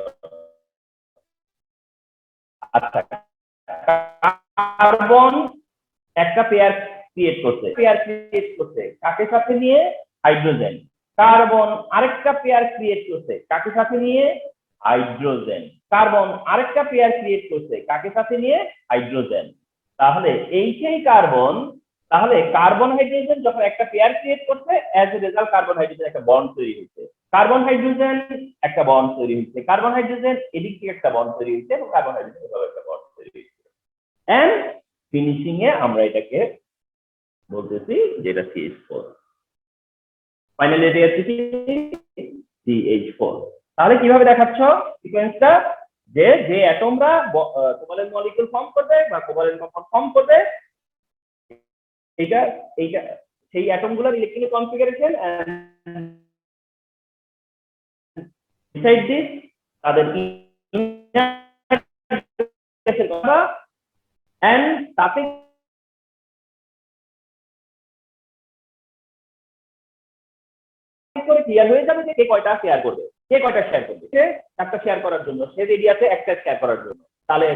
আচ্ছা, কার্বন একটা পেয়ার ক্রিয়েট করছে, কাকে সাথে নিয়ে? হাইড্রোজেন। কার্বন আরেকটা পেয়ার ক্রিয়েট করছে, কাকে সাথে নিয়ে? হাইড্রোজেন। কার্বন আরেকটা পেয়ার ক্রিয়েট করছে, কাকে সাথে নিয়ে? হাইড্রোজেন। তাহলে এই সেই কার্বন। তাহলে কার্বন হাইড্রোজেন যখন একটা পেয়ার ক্রিয়েট করছে, as a result carbon hydrogen একটা বন্ড তৈরি হয়েছে। কার্বন হাইড্রোজেন একটা বন্ড তৈরি হয়েছে, কার্বন হাইড্রোজেন এদিক থেকে একটা বন্ড তৈরি হয়েছে, এবং কার্বন হাইড্রোজেন একটা বন্ড তৈরি হয়েছে। এন্ড ফিনিশিং এ আমরা এটাকে বলতেছি যেটা CH4। ফাইনালি এটা হচ্ছে কি? CH4। তাহলে কিভাবে দেখাচ্ছ সিকোয়েন্সটা? যে যে অ্যাটমরা কোভালেন্ট মলিকিউল ফর্ম করবে বা কোভালেন্ট কম্পাউন্ড ফর্ম করবে, এইটা এইটা সেই অ্যাটমগুলোর electronic configuration and beside this তাদের এন্ড তাতে করে ক্লিয়ার হয়ে যাবে যে কে কয়টা শেয়ার করবে, কে কয়টা শেয়ার করবে। সে একটা শেয়ার করার জন্য, সে রেডি আছে একটা শেয়ার করার জন্য। তাহলে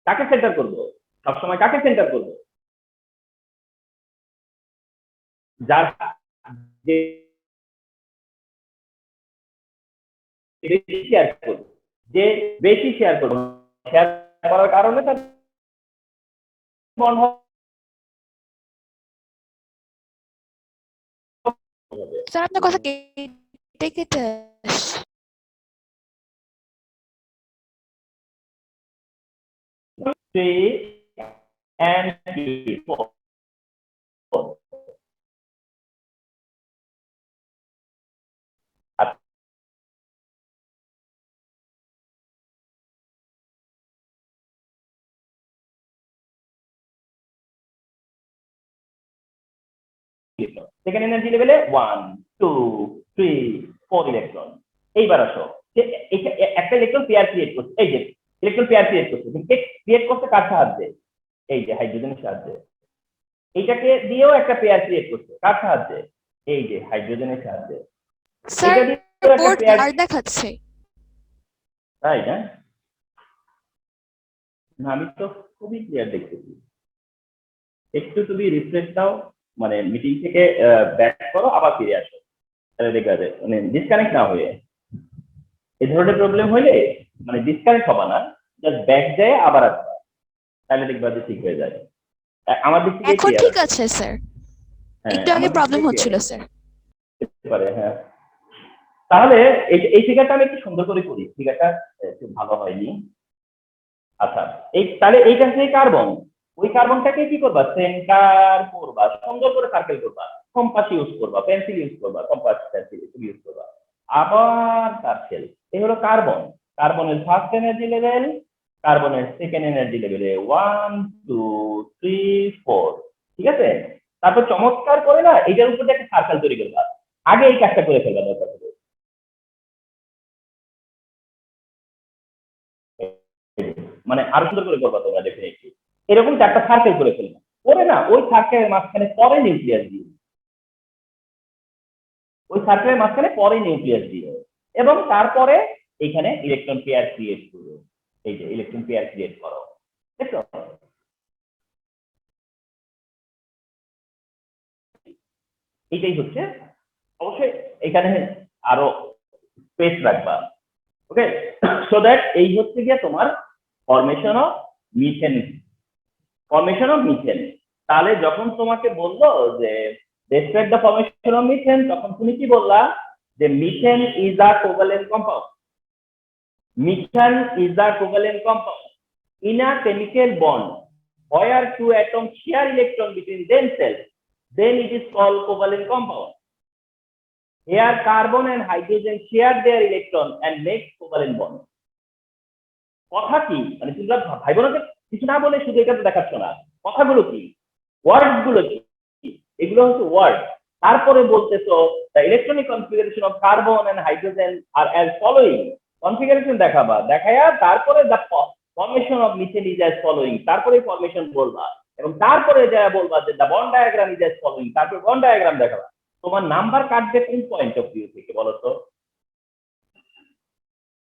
কাকে সেন্টার করবো? সবসময় কাকে সেন্টার করবো? যার যে বেশি শেয়ার করবে, যে বেশি শেয়ার করবে, শেয়ার করার কারণে তার বন্ড স্যার আপনার কথা কেটে কেটে আসছে। Three and three, four. Second energy লেভেলে 1 2 3 4 ইলেকট্রন। এইবার আসো একটা ইলেকট্রন পেয়ার ক্রিয়েট করছে, এই যে ইলেকট্রন পেয়ার ক্রিয়েট করছে, ক্রিয়েট করতে কার সাহায্যে? এই যে হাইড্রোজেনের সাহায্যে। এইটাকে দিয়েও একটা পেয়ার ক্রিয়েট করছে, কার সাহায্যে? এই যে হাইড্রোজেনের সাহায্যে। স্যার এটা দিয়েও একটা বোর্ড পেয়ার, আর দেখাচ্ছে। তাই না? না, আমি তো খুবই ক্লিয়ার দেখতেছি। একটু তুমি রিফ্রেশ দাও, মানে মিটিং থেকে ব্যাক করো, আবার ফিরে আসো, তাহলে দেখবে যে মানে ডিসকানেক্ট না হয়ে। এই ধরনের প্রবলেম হলে মানে ডিসকানেক্ট হবা না, জাস্ট ব্যাক যায় আবার আসবা, তাহলে দেখবা যে ঠিক হয়ে যায়। আমার দিক থেকে এখন ঠিক আছে স্যার, হ্যাঁ, একটু আগে প্রবলেম হচ্ছিল স্যার। পারে, হ্যাঁ। তাহলে এই ফিগারটা আমি একটু সুন্দর করে করি, ফিগারটা একটু ভালো হয়নি। আচ্ছা, তাহলে এইটা হচ্ছে কার্বন। ওই কার্বনটাকে কি করবা? সেন্টার করবা, সুন্দর করে সার্কেল করবা, কম্পাস ইউজ করবা, পেন্সিল ইউজ করবা, কম্পাস পেন্সিল ইউজ করবা, আবার সার্কেল। এই হলো কার্বন। কার্বনের ফার্স্ট এনার্জি লেভেল, কার্বনের সেকেন্ড এনার্জি লেভেলে 1 2 3 4, ঠিক আছে? তারপর চমৎকার করে না এটার উপর একটা সার্কেল তৈরি করবা। আগে এই কাজটা করে ফেলবা দরকার হবে। মানে আরো সুন্দর করে করবা তোমরা, ডেফিনেটলি এরকম চারটা সার্কেল করে ফেলবা, করে না ওই সার্কেলের মাঝখানে পরে নিউক্লিয়াস দিও, ওই সার্কেলের মাঝখানে পরে নিউক্লিয়াস দিও, এবং তারপরে এখানে ইলেকট্রন পেয়ার ক্রিয়েট করো। এই যে ইলেকট্রন পেয়ার ক্রিয়েট করো, দেখছো? এটাই হচ্ছে, অবশ্যই এখানে আরো স্পেস রাখবা, ওকে? সো দ্যাট এই হচ্ছে গিয়ে তোমার formation of methane, formation of methane. তাহলে যখন তোমাকে বললো যে describe the formation of methane, তখন তুমি কি বললা? যে methane is a covalent compound, methane is a covalent compound in a chemical bond where two atoms share electron between themselves, then it is called covalent compound. Here carbon and hydrogen share their electron and make covalent bond. কথা কি মানে তোমরা ভাই বোনকে কিছু না বলে শুধু এটা দেখাচ্ছ না, কথাগুলো কি, ওয়ার্ড গুলো কি, এগুলো হচ্ছে ওয়ার্ড। তারপরে বলতেছো the electronic configuration of carbon and hydrogen are as following, configuration দেখাবা, দেখায়া তারপরে the formation of methane is as following, তারপরে ফরমেশন বলবা, এবং তারপরে যা বলবা যে the bond diagram is as following, তারপরে বন্ড ডায়াগ্রাম দেখাবা। তোমার নাম্বার কাটবে কোন পয়েন্ট অফ ভিউ থেকে বলো তো?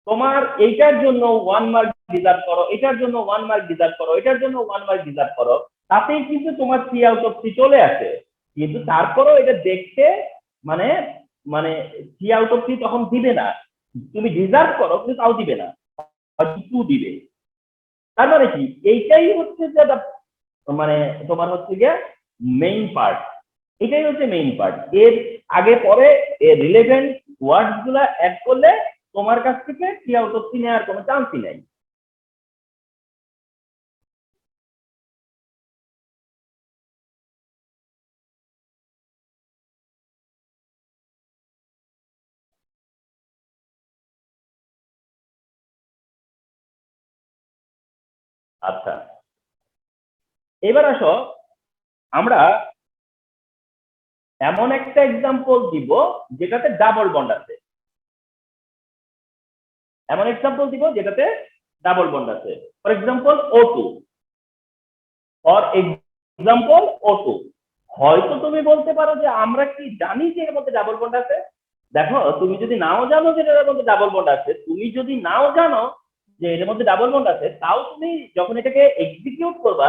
তোমার এইটার জন্য 1 মার্ক ডিজার্ভ করো, এটার জন্য 1 মার্ক ডিজার্ভ করো, এটার জন্য 1 মার্ক ডিজার্ভ করো, তাতেই কিন্তু তোমার 3 আউট অফ 3 চলে আসে। কিন্তু তারপরেও এটা দেখতে মানে মানে 3 আউট অফ 3 তখন দিবে না, তুমি ডিজার্ভ করো কিন্তু তাও দিবে না, 2 দিবে। তার মানে কি, এইটাই হচ্ছে যে মানে তোমার হচ্ছে গিয়ে মেইন পার্ট, এটাই হচ্ছে মেইন পার্ট। এর আগে পরে এর রিলেভেন্ট ওয়ার্ডস গুলা অ্যাড করলে তোমার কাছ থেকে 3 আউট অফ 3 নেওয়ার কোনো চান্সই নাই। আচ্ছা, এবার আসো আমরা এমন একটা এক্সাম্পল দিব যেটাতে ডাবল বন্ড আছে, এমন এক্সাম্পল দিব যেটাতে ডাবল বন্ড আছে। For example O2, for example O2। হয়তো তুমি বলতে পারো যে আমরা কি জানি যে এর মধ্যে ডাবল বন্ড আছে? দেখো, তুমি যদি নাও জানো যে এর মধ্যে ডাবল বন্ড আছে, তুমি যদি নাও জানো যে এর মধ্যে ডাবল বন্ড আছে, তাও তুমি যখন এটাকে এক্সিকিউট করবা,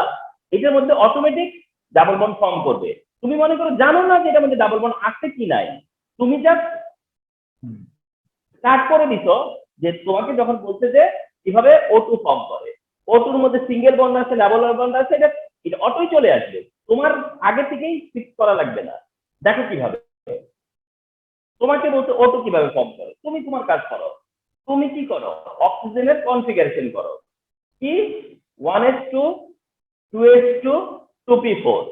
এটার মধ্যে অটোমেটিক ডাবল বন্ড ফর্ম করবে। তুমি মনে করো জানো না যে এটার মধ্যে ডাবল বন্ড আছে কি নাই, তুমি জাস্ট স্টার্ট করে দিছো যে তোমাকে যখন বলতে যে কিভাবে O2 ফর্ম করে, O2 এর মধ্যে সিঙ্গেল বন্ড আছে, ডাবল বন্ড আছে, এটা অটোই চলে আসবে, তোমার আগে থেকেই ফিক্স করা লাগবে না। দেখো কিভাবে, তোমাকে বলতে O2 কিভাবে ফর্ম করে, তুমি তোমার কাজ করো। তুমি কি করো, অক্সিজেনের কনফিগারেশন করো কি 1s2 2s2 2p4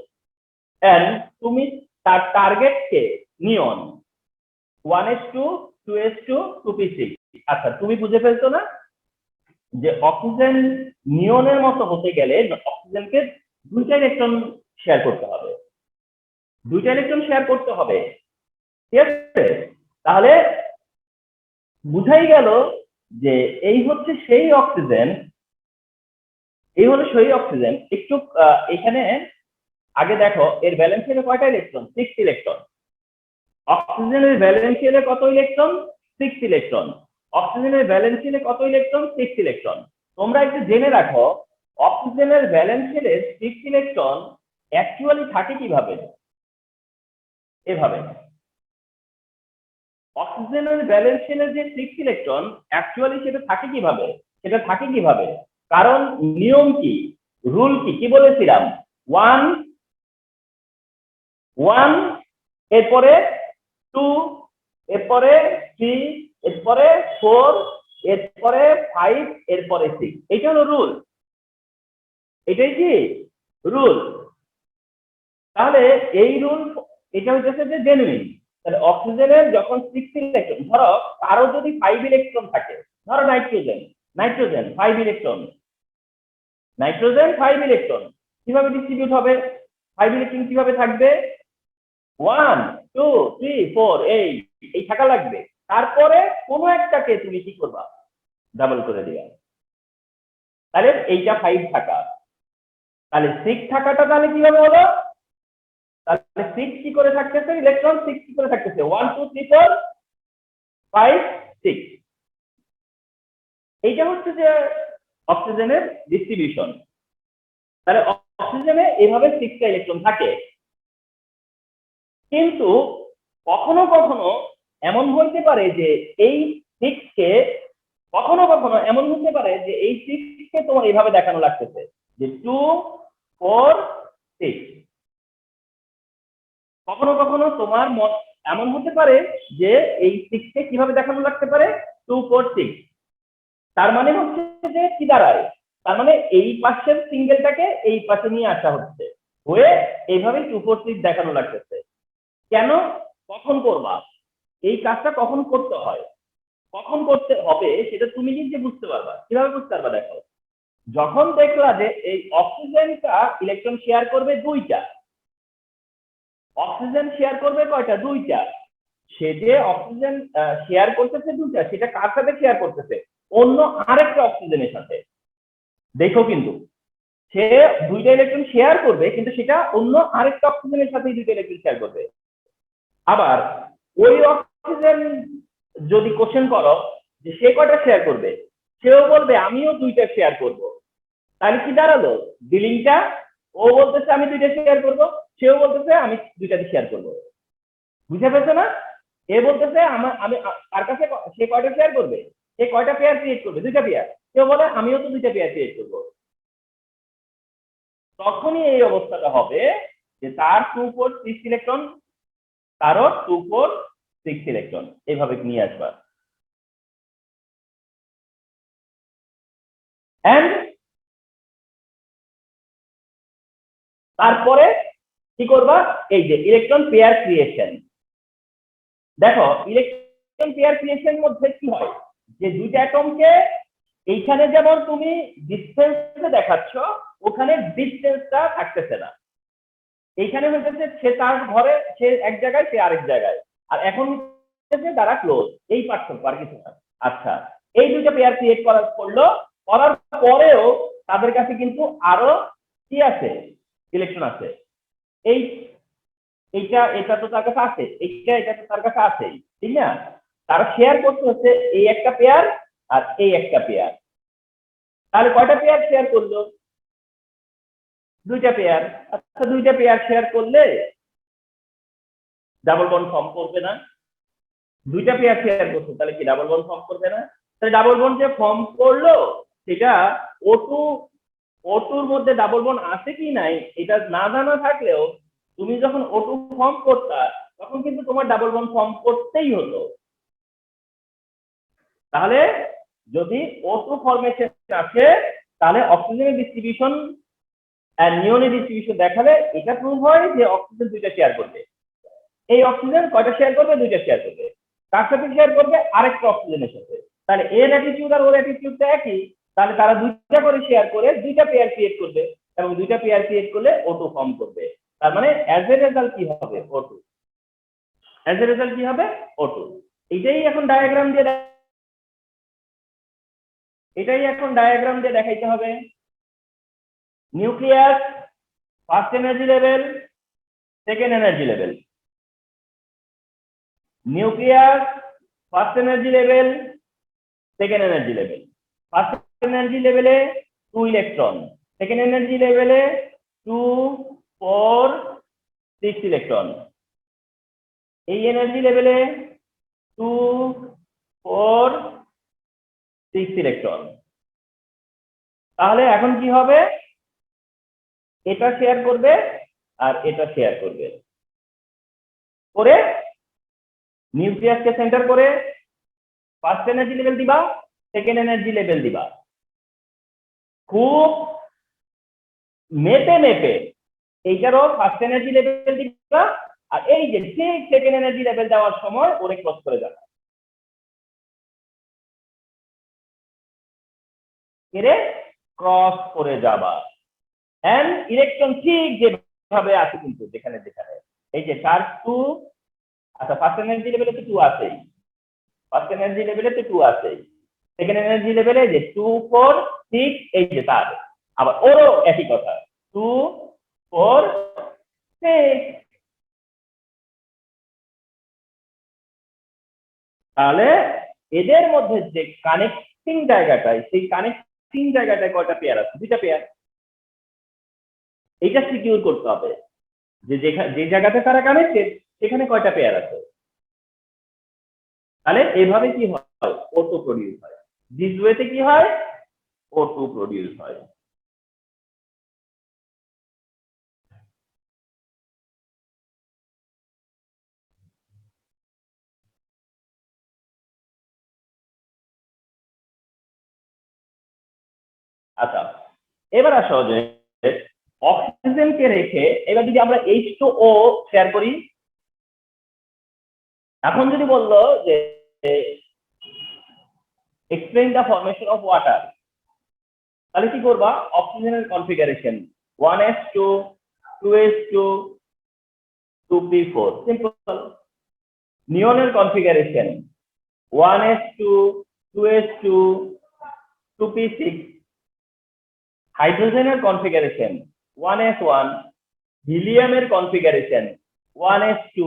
এন্ড তুমি তার টার্গেটকে নিয়ন 1s2 2s2 2p6। আচ্ছা, তুমি বুঝে ফেলছো না যে অক্সিজেন নিয়নের মতো হতে গেলে অক্সিজেনকে দুইটা ইলেকট্রন শেয়ার করতে হবে, দুইটা ইলেকট্রন শেয়ার করতে হবে, ঠিক আছে? তাহলে বুঝাই গেল যে এই হচ্ছে সেই অক্সিজেন, এই হলো সেই অক্সিজেন। একটু এখানে আগে দেখো এর ভ্যালেন্স শেলে কয়টা ইলেকট্রন, 6 ইলেকট্রন। অক্সিজেনের ভ্যালেন্স শেলে কত ইলেকট্রন, 6 ইলেকট্রন। অক্সিজেনের ভ্যালেন্স শেলে কত ইলেকট্রন, 6 ইলেকট্রন। তোমরা একটু জেনে রাখো অক্সিজেনের ভ্যালেন্স শেলে 6 ইলেকট্রন অ্যাকচুয়ালি থাকে কিভাবে, এভাবে। অক্সিজেনের ভ্যালেন্স শেলের যে 6 ইলেকট্রন অ্যাকচুয়ালি সেটা থাকে কিভাবে, সেটা থাকে কিভাবে? কারণ নিয়ম কি, রুল কি, কি বলেছিলাম? 1 1 এরপরে 2 এরপরে 3 এরপরে 4 এরপরে 5 এরপরে 6। এটা হলো রুল, এটাই কি রুল। তাহলে এই রুল এটা হচ্ছে যে জেনুইন। তাহলে অক্সিজেনের যখন 6 ইলেকট্রন, ধরো কারো যদি 5 ইলেকট্রন থাকে, ধরো nitrogen, nitrogen 5 electron, nitrogen 5 electron কিভাবে ডিস্ট্রিবিউট হবে, 5 ইলেকট্রন কিভাবে থাকবে, 1 2 3 4 এই থাকা লাগবে। তারপরে কোনো একটাকে তুমি কি করবা, ডাবল করে দিবা। তাহলে এইটা 5 থাকা, তাহলে 6 থাকাটা তাহলে কিভাবে হলো, তাহলে 6 কি করে থাকতেছে, ইলেকট্রন 6 কি করে থাকতেছে, 1 2 3 4 5 6। এইটা হচ্ছে যে অক্সিজেনের ডিস্ট্রিবিউশন। তাহলে অক্সিজেনে এভাবে 6টা ইলেকট্রন থাকে। কিন্তু কখনো কখনো এমন হইতে পারে যে এই 6 কে, কখনো কখনো এমন হতে পারে যে এই 6 কে তোমার এইভাবে দেখানো লাগতেছে যে 2 4 6। কখনো কখনো তোমার এমন হতে পারে যে এই 6 কে কিভাবে দেখানো লাগতে পারে, 2 4 6। তার মানে হচ্ছে যে কি দাঁড়ায়, তার মানে এই পাশের সিঙ্গেলটাকে এই পাশে নিয়ে আসা হচ্ছে, হয়ে এইভাবে 2 4 6 দেখানো লাগতেছে। কেন, কখন করবা এই কাজটা, কখন করতে হয়, কখন করতে হবে সেটা তুমি নিজে বুঝতে পারবা। কিভাবে বুঝতে পারবা, দেখো যখন দেখলা যে এই অক্সিজেনটা ইলেকট্রন শেয়ার করবে দুইটা, অক্সিজেন শেয়ার করবে কয়টা, দুইটা। সে যে অক্সিজেন শেয়ার করতেছে দুইটা, সেটা কার সাথে শেয়ার করতেছে, অন্য আরেকটা অক্সিজেনের সাথে। দেখো কিন্তু সে দুইটা ইলেকট্রন শেয়ার করবে, কিন্তু সেটা অন্য আরেকটা অক্সিজেনের সাথে দুইটা ইলেকট্রন শেয়ার করবে। আবার ওই অক্সিজেন যদি কোশ্চেন করো যে সে কয়টা শেয়ার করবে, সেও বলবে আমিও দুইটা শেয়ার করব। তাহলে কি দাঁড়ালো, ডিলিংটা, ও বলতেছে আমি দুইটা শেয়ার করব, সেও বলতেছে আমি দুইটাতে শেয়ার করব। বুঝে পেয়েছো না? এ বলতেছে আমি তার কাছে সে কয়টা শেয়ার করবে, সে কয়টা পেয়ার ক্রিয়েট করবে, দুইটা পেয়ার। কেউ বলে আমিও তো দুইটা পেয়ার ক্রিয়েট করব। তখনই এই অবস্থাটা হবে যে তার 2 4 6 ইলেকট্রন, তারও 2 4 6 ইলেকট্রন, এইভাবে নিয়ে আসবা। এন্ড তারপরে কি করবা, এই যে ইলেকট্রন পেয়ার ক্রিয়েশন। দেখো ইলেকট্রন পেয়ার ক্রিয়েশন মধ্যে কি হয়, যে দুইটা অ্যাটমকে এইখানে যেমন তুমি ডিসটেন্সে দেখাচ্ছ, ওখানে ডিসটেন্সটা থাকতেছে না। এইখানে হচ্ছে সে তার ঘরে, সে এক জায়গায়, সে আরেক জায়গায়, আর এখন হচ্ছে তারা ক্লোজ, এই পার্থক্য আর কিছু না। আচ্ছা, এই দুইটা পেয়ার ক্রিয়েট করলো, করার পরেও তাদের কাছে কিন্তু আরো কি আছে, ইলেকট্রন আছে। এই এটা তো তার কাছে আছে, এটা তো তার কাছে আছে, ঠিক না? তারা শেয়ার করতে হচ্ছে এই একটা পেয়ার আর এই একটা পেয়ার। তাহলে কয়টা পেয়ার শেয়ার করলো, দুইটা পেয়ার। আচ্ছা, দুইটা পেয়ার শেয়ার করলে ডাবল বন্ড ফর্ম করবে না? দুইটা পেয়ার শেয়ার করছে, তাহলে কি ডাবল বন্ড ফর্ম করবে না? তাহলে ডাবল বন্ড যে ফর্ম করলো, সেটা O2 মধ্যে ডাবল বন্ড আছে কি নাই এটা না জানা থাকলেও তুমি যখন O2 ফর্ম করতা, তখন কিন্তু তোমার সময় ডাবল বন্ড ফর্ম করতেই হতো। তাহলে যদি O2 ফরমেশন আছে তাহলে অক্সিজেনের ডিস্ট্রিবিউশন আর নিয়নের ডিস্ট্রিবিউশন দেখালে এটা প্রুভ হয় যে অক্সিজেন দুইটা শেয়ার করবে। এই অক্সিজেন কয়টা শেয়ার করবে? দুইটা শেয়ার করবে। কার সাথে শেয়ার করবে? আরেকটা অক্সিজেনের সাথে। তাহলে এর অ্যাটিটিউড আর ওর অ্যাটিটিউডটা একই, তাহলে তারা দুইটা করে শেয়ার করে দুইটা পেয়ার ক্রিয়েট করবে এবং দুইটা পেয়ার ক্রিয়েট করলে O2 ফর্ম করবে। তার মানে অ্যাজ এ রেজাল্ট কি হবে? O2। অ্যাজ এ রেজাল্ট কি হবে? O2। এটাই এখন ডায়াগ্রাম দিয়ে দেখাইতে হবে। Nucleus, first energy level, second energy level. Nucleus, first energy level, second energy level. First energy লেভেলে 2 ইলেকট্রন, সেকেন্ড এনার্জি লেভেলে 2, 4, 6 ইলেকট্রন। এই এনার্জি লেভেলে 2, 4, 6 ইলেকট্রন। তাহলে এখন কি হবে? এটা শেয়ার করবে আর এটা শেয়ার করবে করে নিউক্লিয়াসকে সেন্টার করে ফার্স্ট এনার্জি লেভেল দিবা, সেকেন্ড এনার্জি লেভেল দিবা। খুব মেপে এইটারও ফার্স্ট এনার্জি লেভেল দিবা আর এই যে ঠিক সেকেন্ড এনার্জি লেভেল দেওয়ার সময় ওরে ক্রস করে যাবে। এরে ক্রস করে যাবা এন্ড ইলেকট্রন ঠিক যেভাবে আছে কিন্তু যেখানে এই যে চার্জ 2, আচ্ছা ফার্স্ট এনার্জি লেভেলে তো 2 আছেই, ফার্স্ট এনার্জি লেভেলে তো 2 আছেই, সেকেন্ড এনার্জি লেভেলে যে 2, 4, 6 এই যে তার আবার ওরও একই কথা 2, 4, 6। তাহলে এদের মধ্যে যে কানেক্টিং জায়গাটায় সেই কানেক্টিং জায়গাটায় কয়টা পেয়ার আছে? দুইটা পেয়ার। এইটা সিকিউর করতে হবে যে যে জায়গাতে তারা কানেক্টেড সেখানে কয়টা পেয়ার আছে। তাহলে এভাবে কি হয়? O2 প্রডিউস হয়। দিস ওয়েতে কি হয়? O2 প্রডিউস হয়। আচ্ছা এবার আসো যে অক্সিজেনকে রেখে এবার যদি আমরা H2O শেয়ার করি, এখন যদি বললো যে explain the formation of water, তাহলে কি করবা? অক্সিজেনের configuration 1s2, 2s2, 2p4 simple. নিয়নের configuration 1s2, 2s2, 2p6। হাইড্রোজেনের কনফিগারেশন 1s1, হিলিয়ামের কনফিগারেশন 1s2,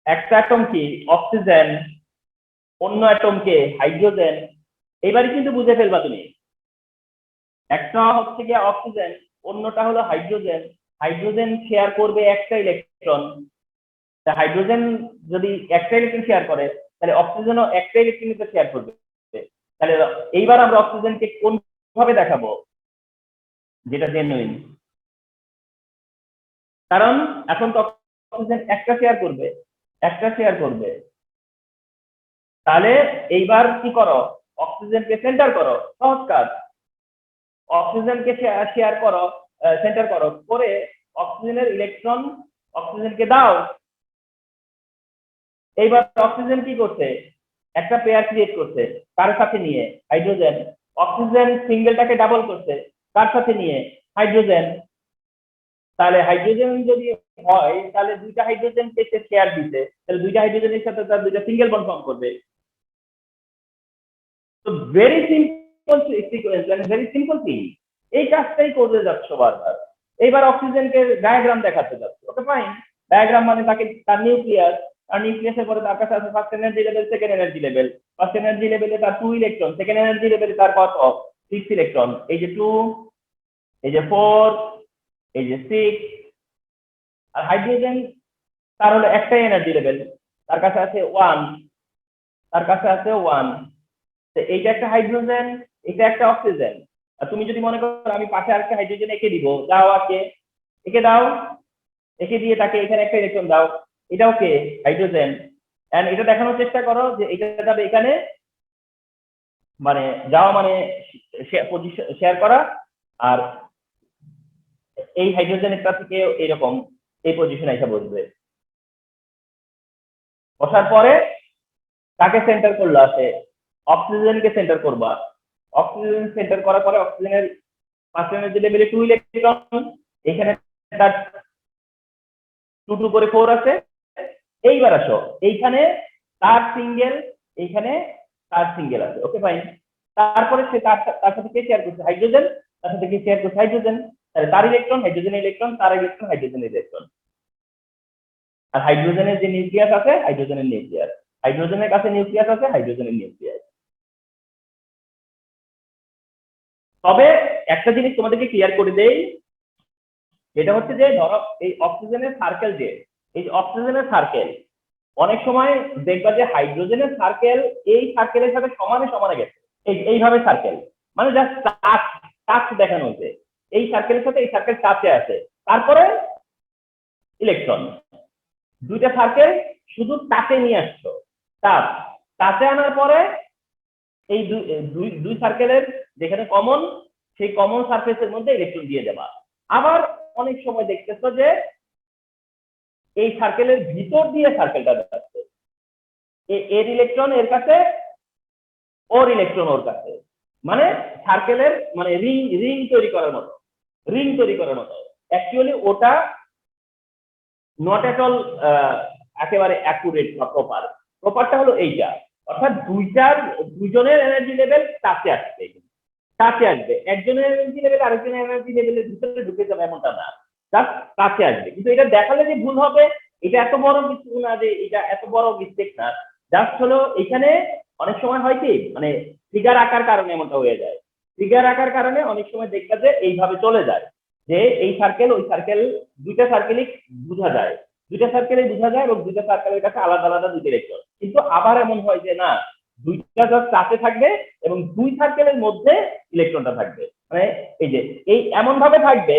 একটা অ্যাটম কি অক্সিজেন, অন্য অ্যাটম কে হাইড্রোজেন। এবারে কিন্তু বুঝে ফেলবা তুমি, একটা হচ্ছে গিয়ে অক্সিজেন, অন্যটা হলো হাইড্রোজেন। হাইড্রোজেন শেয়ার করবে একটা ইলেকট্রন, হাইড্রোজেন যদি একটা ইলেকট্রন শেয়ার করে তাহলে অক্সিজেনও একটা ইলেকট্রন শেয়ার করবে। তাহলে এইবার আমরা অক্সিজেনকে কোন ভাবে দেখাবো যেটা জেনুইন? কারণ এখন তো অক্সিজেন একটা শেয়ার করবে, তাহলে এইবার কি করো? অক্সিজেনকে সেন্টার করো, সহজ কাজ। অক্সিজেনকে শেয়ার করো, সেন্টার করো করে অক্সিজেনের ইলেকট্রন অক্সিজেনকে দাও। এইবার অক্সিজেন কি করছে? একটা পেয়ার ক্রিয়েট করছে, কার সাথে নিয়ে? হাইড্রোজেন। অক্সিজেন সিঙ্গেলটাকে ডাবল করছে, কার সাথে নিয়ে? হাইড্রোজেন। তাহলে হাইড্রোজেন যদি হয় তাহলে দুইটা হাইড্রোজেনকে শেয়ার দিতে, তাহলে দুইটা হাইড্রোজেনের সাথে তার দুইটা সিঙ্গেল বন্ড ফর্ম করবে। তো very simple sequence and very simple thing. এই কাজটাই করে যাচ্ছ বারবার। এইবার অক্সিজেনকে ডায়াগ্রাম দেখাতে যাচ্ছ, ওকে ফাইন। ডায়াগ্রাম মানে তাকে তার নিউক্লিয়াস, আর নিউক্লিয়াসের পরে তার কাছে আছে first energy level, second energy level. First energy লেভেলে তার 2 ইলেকট্রন, সেকেন্ড এনার্জি লেভেলে তার কত? 6 ইলেকট্রন। এই যে 2, এই যে 4, এই যে 6। আর হাইড্রোজেন তার হলো একটাই এনার্জি লেভেল, তার কাছে আছে 1, এইটা একটা হাইড্রোজেন, এটা একটা অক্সিজেন। আর তুমি যদি মনে করো আমি পাশে আরেকটা হাইড্রোজেন এঁকে দিব, যাও আঁকে। একে দাও, একে দিয়ে তাকে এখানে একটা ইলেকট্রন দাও, এটাও কে? হাইড্রোজেন। এন্ড এটা দেখানোর চেষ্টা করো যে এটা যাবে এখানে, মানে যাওয়া মানে পজিশন শেয়ার করা, আর এই হাইড্রোজেনটা থেকে এরকম এই পজিশনে এসে বসবে। বসার পরে কাকে সেন্টার করলো আছে? অক্সিজেনকে সেন্টার করবা। অক্সিজেন সেন্টার করার পরে অক্সিজেনের ফার্স্ট এনার্জি লেভেলে 2 ইলেকট্রন, এখানে তার 2 2 করে 4 আছে। এইবার আসো, এইখানে তার সিঙ্গেল, এইখানে তার সিঙ্গেল আছে, ওকে ফাইন। তারপরে সে তার সাথে কে শেয়ার করছে? হাইড্রোজেন। তার সাথে কে শেয়ার করছে? হাইড্রোজেন। তাহলে তার ইলেকট্রন, হাইড্রোজেনের ইলেকট্রন, তার ইলেকট্রন, হাইড্রোজেনের ইলেকট্রন। আর হাইড্রোজেনের যে নিউক্লিয়াস আছে, হাইড্রোজেনের নিউক্লিয়াস। হাইড্রোজেনের কাছে নিউক্লিয়াস আছে, হাইড্রোজেনের নিউক্লিয়াস। তবে একটা জিনিস তোমাদেরকে ক্লিয়ার করে দেই, যেটা হচ্ছে যে ধরো এই অক্সিজেনের সার্কেল, যে এই অক্সিজেনের সার্কেল অনেক সময় দেখবা যে হাইড্রোজেনের সার্কেল এই সার্কেলের সাথে সমানে সমানে গেছে, এইভাবে সার্কেল, মানে জাস্ট টাচ টাচ দেখানো হয়েছে, এই সার্কেলের সাথে এই সার্কেল টাচে আছে। তারপরে ইলেকট্রন, দুইটা সার্কেল শুধু টাচে নিয়ে আসছো, টাচে আনার পরে এই দুই সার্কেলের যেখানে কমন, সেই কমন সারফেসের মধ্যে ইলেকট্রন দিয়ে দেবা। আবার অনেক সময় দেখতেছো যে এই সার্কেলের ভিতর দিয়ে সার্কেলটা যাচ্ছে, এর ইলেকট্রন এর কাছে, ওর ইলেকট্রন ওর কাছে, মানে সার্কেলের মানে রিং রিং তৈরি করার মতো, রিং তৈরি করার মতো। অ্যাকচুয়ালি ওটা নট এট অল একেবারে অ্যাকুরেট বা প্রপার। প্রপারটা হলো এইটা, অর্থাৎ দুইজনের এনার্জি লেভেল টাচে আসবে, কাছে আসবে। একজনের এনার্জি লেভেল আরেকজনের এনার্জি লেভেলের ভিতরে ঢুকে যাবে এমনটা না, জাস্ট কাছে আসবে। কিন্তু এটা দেখালে যে ভুল হবে, এটা এত বড় কিছু না, যে এটা এত বড় মিস্টেক না, জাস্ট হলো এখানে অনেক সময় হয় কি, মানে ফিগার আঁকার কারণে এমনটা হয়ে যায়। ফিগার আঁকার কারণে অনেক সময় দেখা যায় এইভাবে চলে যায়, যে এই সার্কেল ওই সার্কেল, দুইটা সার্কেলই বোঝা যায়, দুইটা সার্কেলে বোঝা যায়, এবং দুইটা সার্কেলের কাছে আলাদা আলাদা দুইটা ইলেকট্রন। কিন্তু আবার এমন হয় যে না, দুইটা জাস্ট কাছে থাকবে এবং দুই সার্কেলের মধ্যে ইলেকট্রনটা থাকবে, মানে এই যে এই এমন ভাবে থাকবে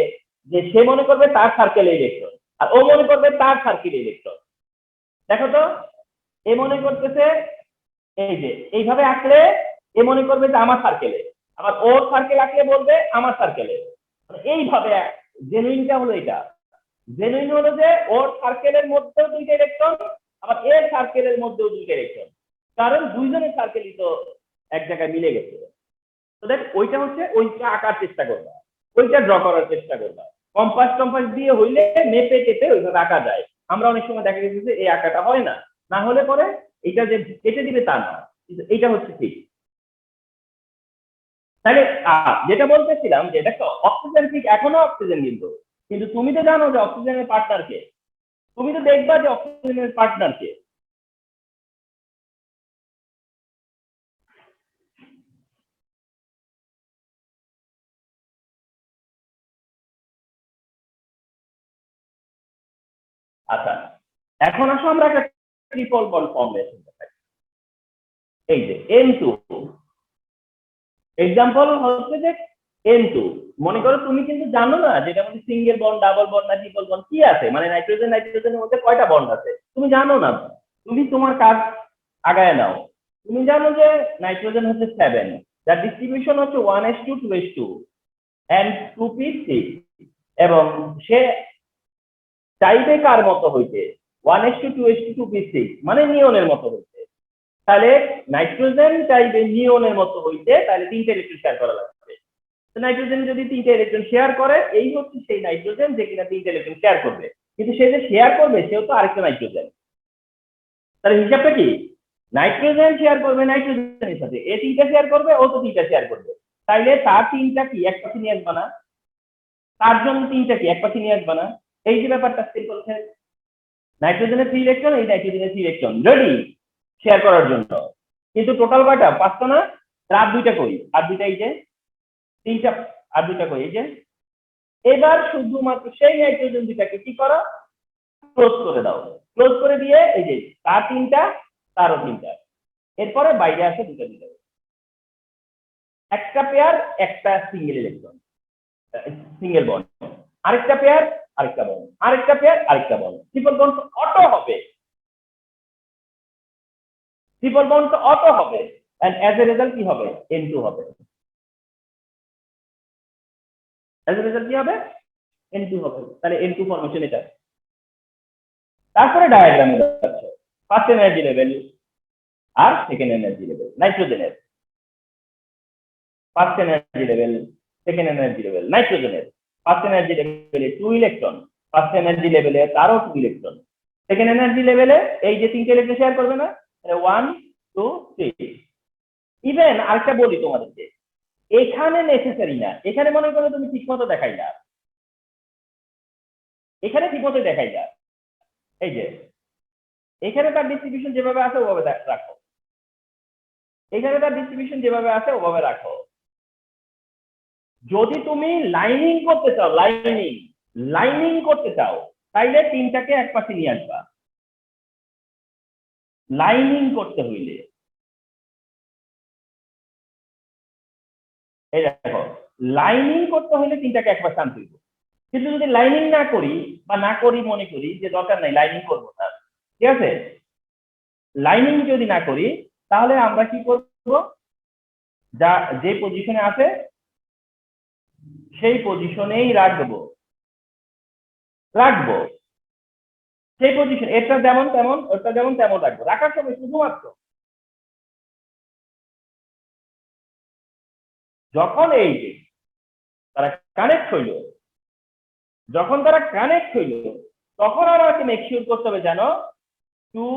যে সে মনে করবে তার সার্কেলে ইলেকট্রন, আর ও মনে করবে তার সার্কেলে ইলেকট্রন। দেখো তো, এ মনে করতেছে এই যে এইভাবে আঁকলে এ মনে করবে যে আমার সার্কেলে, আবার ওর সার্কেল আঁকলে বলবে আমার সার্কেলে। এইভাবে জেনুইনটা হলো এটা, জেনুইন হলো যে ওর সার্কেলের মধ্যেও দুইটা ইলেকট্রন, আবার এর সার্কেলের মধ্যেও দুইটা ইলেকট্রন, কারণ দুইজনের সার্কেলই তো এক জায়গায় মিলে গেছে। তো দেখ, ওইটা হচ্ছে ওইটা আঁকার চেষ্টা করবা, ওইটা ড্র করার চেষ্টা করবা। কম্পাস টম্পাস দিয়ে হইলে মেপে টেপে ওইভাবে আঁকা যায়। আমরা অনেক সময় দেখা গেছে যে এই আঁকাটা হয় না, না হলে পরে এটা যে কেটে দিবে তা না, কিন্তু এইটা হচ্ছে ঠিক। তাহলে যেটা বলতেছিলাম যে এটা অক্সিজেন, ঠিক এখনো অক্সিজেন, কিন্তু কিন্তু তুমি তো জানো যে অক্সিজেনের পার্টনার কে, তুমি তো দেখবা যে অক্সিজেনের পার্টনার কে। আচ্ছা, এখন আসো আমরা একটা ট্রিপল বন্ড ফর্মেশন দেখাই। এই যে N2, এক্সাম্পল হচ্ছে যে N2, মনে করো তুমি কিন্তু জানো না যেটা মধ্যে সিঙ্গেল বন্ড, ডাবল বন্ড না ট্রিপল বন্ড কি আছে, মানে নাইট্রোজেন নাইট্রোজেনের মধ্যে কয়টা বন্ড আছে তুমি জানো না। তুমি তোমার কাজ আগায় নাও। তুমি জানো যে নাইট্রোজেন হচ্ছে 7, যার ডিস্ট্রিবিউশন হচ্ছে 1:2 2:2 and 2p6, এবং সে চাইবে কার মতো হইতে? 1:2 2:2 2p6, মানে নিয়নের মতো হইতে। তাহলে নাইট্রোজেন চাইবে নিয়নের মতো হইতে, তাহলে 3টে ইলেকট্রন শেয়ার করা লাগবে। নাইট্রোজেন যদি 3টে ইলেকট্রন শেয়ার করে, এই হচ্ছে সেই নাইট্রোজেন যে কিনা 3টে ইলেকট্রন শেয়ার করবে। কিন্তু সে যে শেয়ার করবে সেও তো আরেকটা নাইট্রোজেন। তাহলে হিসাবটা কি? নাইট্রোজেন শেয়ার করবে নাইট্রোজেনের সাথে, এ 3টা শেয়ার করবে, ও তো 3টা শেয়ার করবে। তাইলে তার 3টা কি এক পাশে নিয়ে আসবে না? তার জন্য 3টা কি এক পাশে নিয়ে আসবে না? এই যে ব্যাপারটা সিম্পল। নাইট্রোজেনের 3 ইলেকট্রন, এই নাইট্রোজেনের 3 ইলেকট্রন রেডি শেয়ার করার জন্য। কিন্তু টোটাল কয়টা? 5টা না? আর 2টা কই? আর 2টা এই যে 3টা, আর 2টা কই? এই যে। এবার শুধুমাত্র সেই নাইট্রোজেন 2টাকে কি করো? ক্লোজ করে দাও। ক্লোজ করে দিয়ে এই যে তার 3টা, তারও 3টা, এরপরে বাইরে আসে 2টা 2টা, একটা পেয়ার, একটা সিঙ্গেল ইলেকট্রন, সিঙ্গেল বন্ড। আরেকটা পেয়ার আরেকটা বন্ড, আরেকটা পেয়ার আরেকটা বন্ড। ট্রিপল বন্ড অটো হবে, ট্রিপল বন্ড অটো হবে, এন্ড অ্যাজ এ রেজাল্ট কি হবে, N2 হবে। অ্যাজ এ রেজাল্ট কি হবে, N2 হবে। তাহলে N2 ফরমেশন এটা। তারপরে ডায়াগ্রামে যাচ্ছে ফার্স্ট এনার্জি লেভেল আর সেকেন্ড এনার্জি লেভেল নাইট্রোজেনের। First energy level, second energy level নাইট্রোজেনের। ফার্স্ট এনার্জি লেভেলে 2 ইলেকট্রন, ফার্স্ট এনার্জি লেভেলে তারও 2 ইলেকট্রন। সেকেন্ড এনার্জি লেভেলে এই যে 3টে ইলেকট্রন শেয়ার করবে না, 1 2 3। ইভেন আরেকটা বলি তোমাদেরকে, এখানে নেসেসারি না, এখানে মনে করো তুমি ঠিকমতো দেখাই না, এখানে ঠিকমতো দেখাই না, এই যে এখানে তার ডিস্ট্রিবিউশন যেভাবে আছে ওভাবে রাখো, এখানে তার ডিস্ট্রিবিউশন যেভাবে আছে ওভাবে রাখো। যদি তুমি লাইনিং করতে চাও, লাইনিং করতে চাও, তাইলে 3টাকে এক পাশে নিয়ে আসবা। লাইনিং করতে হইলে এই দেখো, লাইনিং করতে হইলে 3টাকে এক পাশে আনতে হইব। কিন্তু যদি লাইনিং না করি বা না করি, মনে করি যে দরকার নাই লাইনিং করবো না, ঠিক আছে, লাইনিং যদি না করি তাহলে আমরা কি করব, যা যে পজিশনে আছে সেই পজিশনেই রাখবো, সেই পজিশন, এটা যেমন তেমন ওটা যেমন তেমন রাখবো। রাখার সময় শুধুমাত্র যখন এই যে তারা কানেক্ট হইল, যখন তারা কানেক্ট হইল তখন আমাকে মেক শিওর করতে হবে যেন 2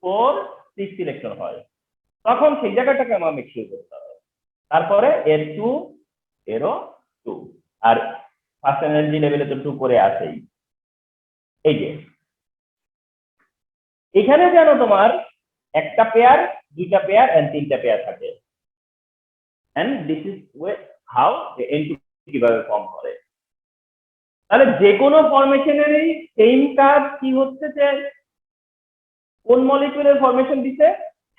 4 6 ইলেকট্রন হয়, তখন সেই জায়গাটাকে আমার মেক শিওর করতে হবে। তারপরে এর 2 এরও 2, আর ফার্স্ট এনার্জি লেভেলে তো 2 করে আছেই। এই যে এখানে যেন তোমার একটা পেয়ার, দুইটা পেয়ার এন্ড 3টা পেয়ার থাকে। And this is how N2 কিভাবে ফর্ম করে। তাহলে যে কোনো ফরমেশনেরই সেম কাজ কি হচ্ছে, যে কোন মলিকিউলের ফরমেশন দিচ্ছে,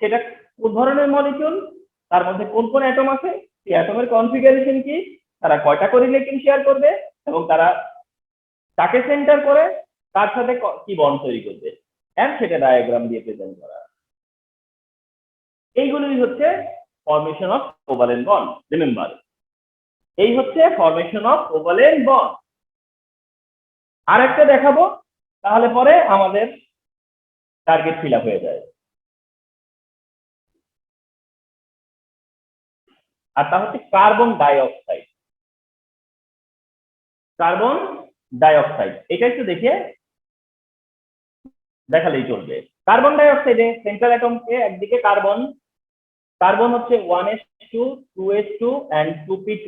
সেটা কোন ধরনের মলিকিউল, তার মধ্যে কোন কোন অ্যাটম আছে, সেই অ্যাটমের কনফিগারেশন কি, তারা কয়টা করে ইলেকট্রন শেয়ার করবে, এবং তারা কাকে সেন্টার করে তার সাথে কি বন্ড তৈরি করবে, এন্ড সেটা ডায়াগ্রাম দিয়ে প্রেজেন্ট করা। এইগুলোই হচ্ছে formation of covalent bond. Remember, এই হচ্ছে ফরমেশন অফ কোভালেন্ট বন্ড। আরেকটা দেখাবো, তাহলে পরে আমাদের টার্গেট ফিল আপ হয়ে যায়। আর তা হচ্ছে কার্বন ডাইঅক্সাইড। কার্বন ডাইঅক্সাইড এটা একটু দেখে দেখালেই চলবে। কার্বন ডাইঅক্সাইডে সেন্ট্রাল অ্যাটমকে একদিকে কার্বন, কার্বন হচ্ছে 1s2 2s2 and 2p2।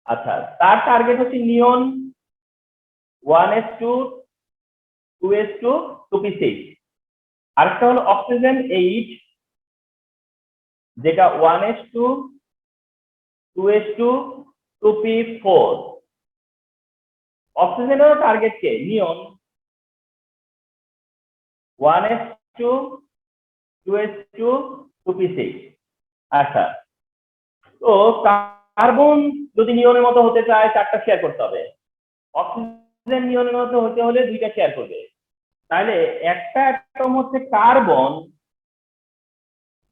আচ্ছা, তার টার্গেট হচ্ছে নিয়ন 1s2 2s2 2p6। আরেকটা হলো অক্সিজেন 8, যেটা 1s2 2s2 2p4। অক্সিজেনের টার্গেট কে নিয়ন 1s2 2s2 2p6। আচ্ছা, তো কার্বন যদি নিয়নের মতো হতে চায় 4টা শেয়ার করতে হবে, অক্সিজেন নিয়নের মতো হতে হলে 2টা শেয়ার করবে। তাহলে একটা অ্যাটম হচ্ছে কার্বন,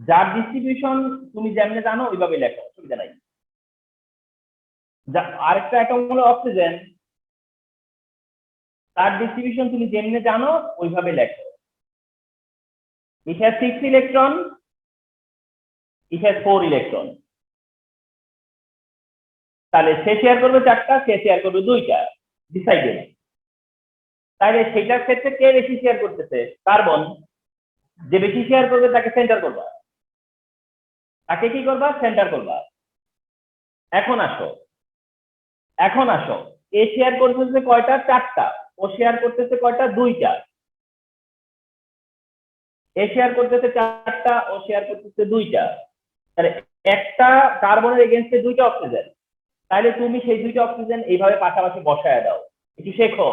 যার ডিস্ট্রিবিউশন তুমি যেমনে জানো ওইভাবে লেখো, অসুবিধা নাই। আরেকটা অ্যাটম হলো অক্সিজেন, তার ডিস্ট্রিবিউশন তুমি যেমনে জানো ওইভাবে লেখো। It has 6 electron, it has 4 electron। তাহলে সে শেয়ার করবে 4টা, সে শেয়ার করবে 2টা, ডিসাইডেড। তাহলে সেটার ক্ষেত্রে কে বেশি শেয়ার করতেছে, কার্বন। যে বেশি শেয়ার করবে তাকে সেন্টার করবা, তাকে কি করবা, সেন্টার করবা। এখন আসো, এ শেয়ার করতেছে কয়টা, 4টা, ও শেয়ার করতেছে কয়টা, 2টা। এ শেয়ার করতেছে 4টা, ও শেয়ার করতেছে 2টা। তাহলে একটা কার্বনের এগেইনস্টে 2টা অক্সিজেন। তাহলে তুমি সেই 2টা অক্সিজেন এইভাবে পাশাপাশি বসায় দাও, একটু শেখো।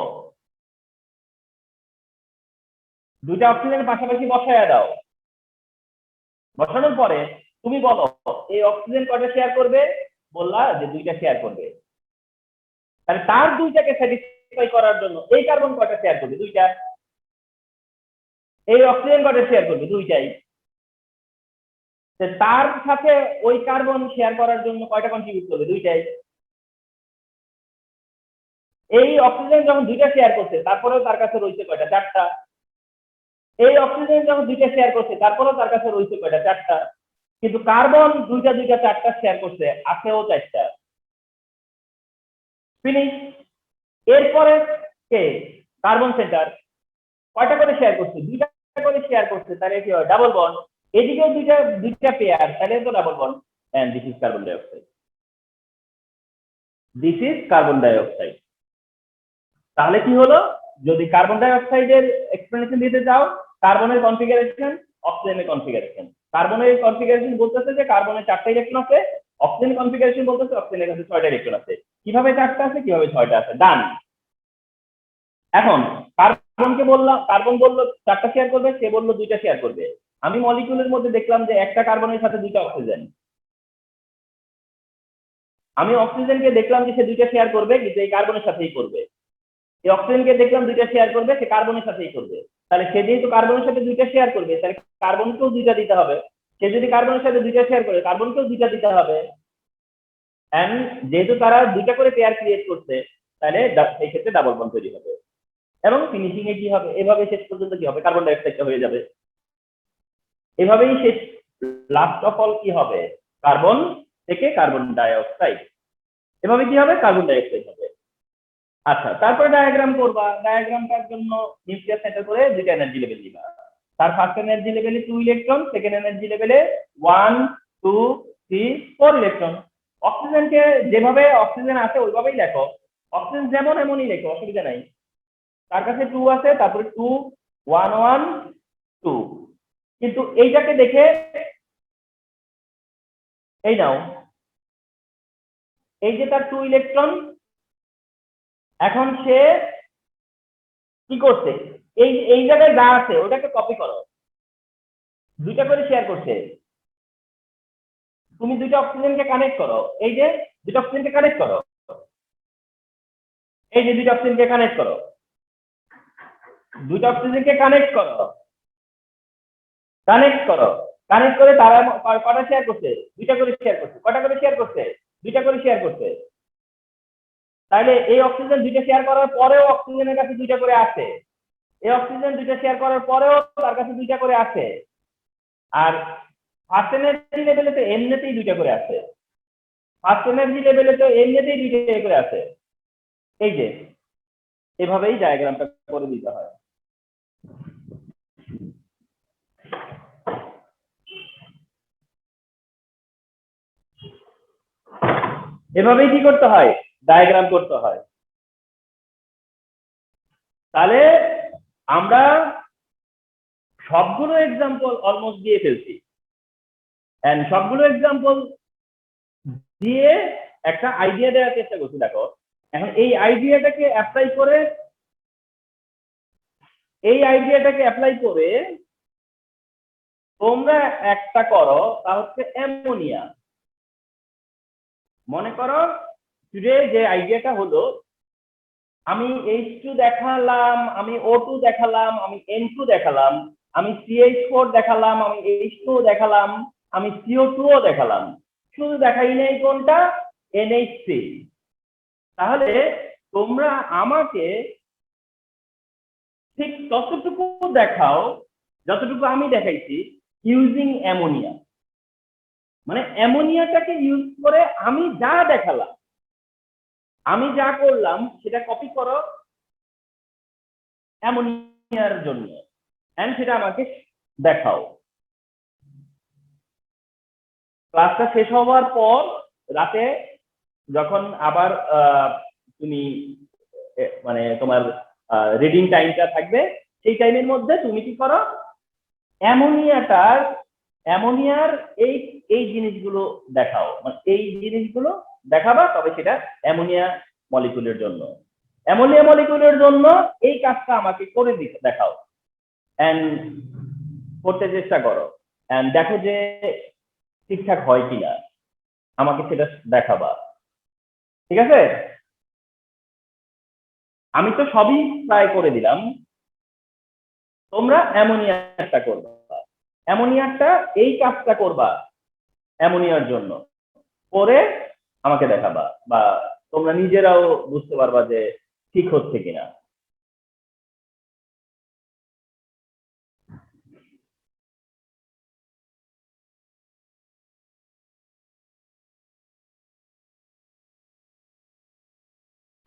2টা অক্সিজেন পাশাপাশি বসায় দাও, বসানোর পরে তুমি বলো এই অক্সিজেন কয়টা শেয়ার করবে, বললা যে 2টা শেয়ার করবে। তাহলে তার 2টাকে স্যাটিসফাই করার জন্য এই কার্বন কয়টা শেয়ার করবে? দুইটা। এই অক্সিজেন কয়টা শেয়ার করবে? দুইটাই। তার সাথে ওই কার্বন শেয়ার করার জন্য কয়টা কন্ট্রিবিউট করবে? দুইটাই। এই অক্সিজেন যখন দুইটা শেয়ার করছে তারপরেও তার কাছে রয়েছে কয়টা? চারটা। এই অক্সিজেন যখন দুইটা শেয়ার করছে তারপরেও তার কাছে রয়েছে কয়টা? চারটা। কিন্তু কার্বন দুইটা দুইটা চারটা শেয়ার করছে, আছেও চারটা। ফিনিশ। এরপরে কে? কার্বন সেন্টার কয়টা করে শেয়ার করছে? দুইটা করে শেয়ার করছে, তাহলে কি হয়? Double bond. এদিকেও দুইটা দুইটা পেয়ার, তাহলে তো double bond. And this is carbon dioxide. This is carbon dioxide. তাহলে কি হলো? যদি কার্বন ডাইঅক্সাইডের এক্সপ্লেনেশন দিতে চাও, কার্বনের কনফিগারেশন, অক্সিজেনের কনফিগারেশন। কার্বনের কনফিগারেশন বলতেছে যে কার্বনের 4টা ইলেকট্রন আছে, অক্সিজেন কনফিগারেশন বলতেছে অক্সিজেনের কাছে 6টা ইলেকট্রন আছে। কিভাবে 4টা আছে, কিভাবে 6টা আছে? ডান। এখন কার্বনকে বললাম, কার্বন বললো 4টা শেয়ার করবে, সে বললো 2টা শেয়ার করবে। আমি মলিকিউলের মধ্যে দেখলাম যে একটা কার্বনের সাথে 2টা অক্সিজেন। আমি অক্সিজেনকে দেখলাম যে সে 2টা শেয়ার করবে, কিন্তু এই কার্বনের সাথেই করবে। এই অক্সিজেনকে দেখলাম 2টা শেয়ার করবে, সে কার্বনের সাথেই করবে। তাহলে সে যেহেতু কার্বনের সাথে 2টা শেয়ার করবে, তাহলে কার্বনকেও 2টা দিতে হবে। সে যদি কার্বনের সাথে 2টা শেয়ার করে, কার্বনকেও 2টা দিতে হবে। এন্ড যেহেতু তারা 2টা করে পেয়ার ক্রিয়েট করছে, তাহলে সেই ক্ষেত্রে ডাবল বন্ড তৈরি হবে। এবং ফিনিশিং এ কি হবে? এভাবে শেষ পর্যন্ত কি হবে? কার্বন ডাইঅক্সাইডটা হয়ে যাবে। এভাবেই শেষ, লাস্ট অফ অল কি হবে? কার্বন থেকে কার্বন ডাইঅক্সাইড। এভাবে কি হবে? কার্বন ডাইঅক্সাইড হবে। আচ্ছা, তারপরে ডায়াগ্রাম করবা। ডায়াগ্রামটার জন্য নিউক্লিয়াস সেন্টার করে 2টা এনার্জি লেভেল দিবা। তার ফার্স্ট এনার্জি লেভেলে 2 ইলেকট্রন, সেকেন্ড এনার্জি লেভেলে 1 2 3 4 ইলেকট্রন। অক্সিজেনকে যেভাবে অক্সিজেন আছে ওইভাবেই লেখো। অক্সিজেন যেমন এমনই লেখো, অসুবিধা নাই। তার কাছে 2 আছে, তারপরে 2 1 1 2। কিন্তু এইটাকে দেখে, এই নাও, এই যে তার 2 ইলেকট্রন, এখন সে কি করছে? এই এই জায়গায় যা আছে ওটাকে কপি করো। 2টা করে শেয়ার করছে, তুমি 2টা অক্সিজেনকে কানেক্ট করো। এই যে 2টা অক্সিজেনকে কানেক্ট করো, এই যে 2টা অক্সিজেনকে কানেক্ট করো, 2টা অক্সিজেনকে কানেক্ট করো, কানেক্ট করো। কানেক্ট করে তারা কটা শেয়ার করছে? 2টা করে শেয়ার করছে। কটা করে শেয়ার করছে? 2টা করে শেয়ার করছে। তাহলে এই অক্সিজেন 2টা শেয়ার করার পরেও অক্সিজেনের কাছে 2টা করে আছে। এই অক্সিজেন 2টা শেয়ার করার পরেও তার কাছে 2টা করে আছে। আর ফার্স্ট এনার্জি লেভেলে তো এমনিতেই 2টা করে আছে। ফার্স্ট এনার্জি লেভেলে তো এমনিতেই 2টা করে আছে। এই যে এভাবেই ডায়াগ্রামটা করে দিতে হয়। এভাবেই কি করতে হয়? ডায়াগ্রাম করতে হয়। তাহলে আমরা সবগুলো এক্সাম্পল অলমোস্ট দিয়ে ফেলছি। এন্ড সবগুলো এক্সাম্পল দিয়ে একটা আইডিয়া দেওয়ার চেষ্টা করছি। দেখো, এখন এই আইডিয়াটাকে অ্যাপ্লাই করে, তোমরা একটা করো, তা হচ্ছে অ্যামোনিয়া। মনে করো টুডে যে আইডিয়াটা হলো, আমি H2 দেখালাম, আমি O2 দেখালাম, আমি N2 দেখালাম, আমি CH4 দেখালাম, আমি H2 দেখালাম, আমি CO2 ও দেখালাম, শুধু দেখাই নাই কোনটা? NH3। তাহলে তোমরা আমাকে ঠিক ততটুকু দেখাও যতটুকু আমি দেখাইছি, ইউজিং অ্যামোনিয়া। মানে অ্যামোনিয়াটাকে ইউজ করে আমি যা দেখালাম, আমি যা করলাম সেটা কপি করো অ্যামোনিয়ার জন্য, এন্ড সেটা আমাকে দেখাও। ক্লাসটা শেষ হওয়ার পর রাতে যখন আবার তুমি মানে তোমার রিডিং টাইমটা থাকবে, সেই টাইমের মধ্যে তুমি কি করো? অ্যামোনিয়ার এই এই জিনিসগুলো দেখাও, মানে এই জিনিসগুলো দেখাবা, তবে সেটা অ্যামোনিয়া মলিকুলের জন্য। অ্যামোনিয়া মলিকুলের জন্য এই কাজটা আমাকে করে দেখাও, এন্ড করতে চেষ্টা করো, এন্ড দেখো যে ঠিকঠাক হয় কিনা, আমাকে সেটা দেখাবা। ঠিক আছে? আমি তো সবই প্রায় করে দিলাম, তোমরা অ্যামোনিয়ারটা করবা। অ্যামোনিয়ারটা এই কাজটা করবা অ্যামোনিয়ার জন্য, করে আমাকে দেখাবা, বা তোমরা নিজেরাও বুঝতে পারবা যে ঠিক হচ্ছে কিনা।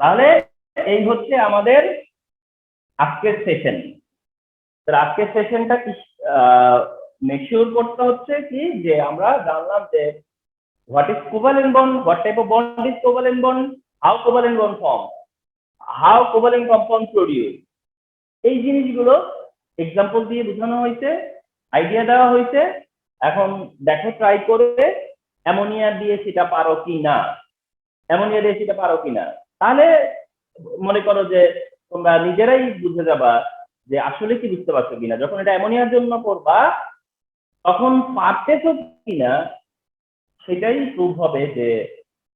তাহলে এই হচ্ছে আমাদের আজকের সেশন। আজকের সেশনটা কি মেকশিওর করতে হচ্ছে কি যে আমরা জানলাম যে what is covalent bond, what type of bond is covalent bond, how covalent bond form, how covalent compound produce, এই জিনিসগুলো এক্সাম্পল দিয়ে বোঝানো হয়েছে, আইডিয়া দেওয়া হয়েছে। এখন দেখো ট্রাই করে অ্যামোনিয়া দিয়ে সেটা পারো কি না, অ্যামোনিয়া দিয়ে সেটা পারো কিনা। তাহলে মনে করো যে তোমরা নিজেরাই বুঝে যাবা যে আসলে কি বুঝতে পারছো কিনা। যখন এটা অ্যামোনিয়ার জন্য করবা তখন পারতেছো কিনা সেটাই প্রুভ হবে যে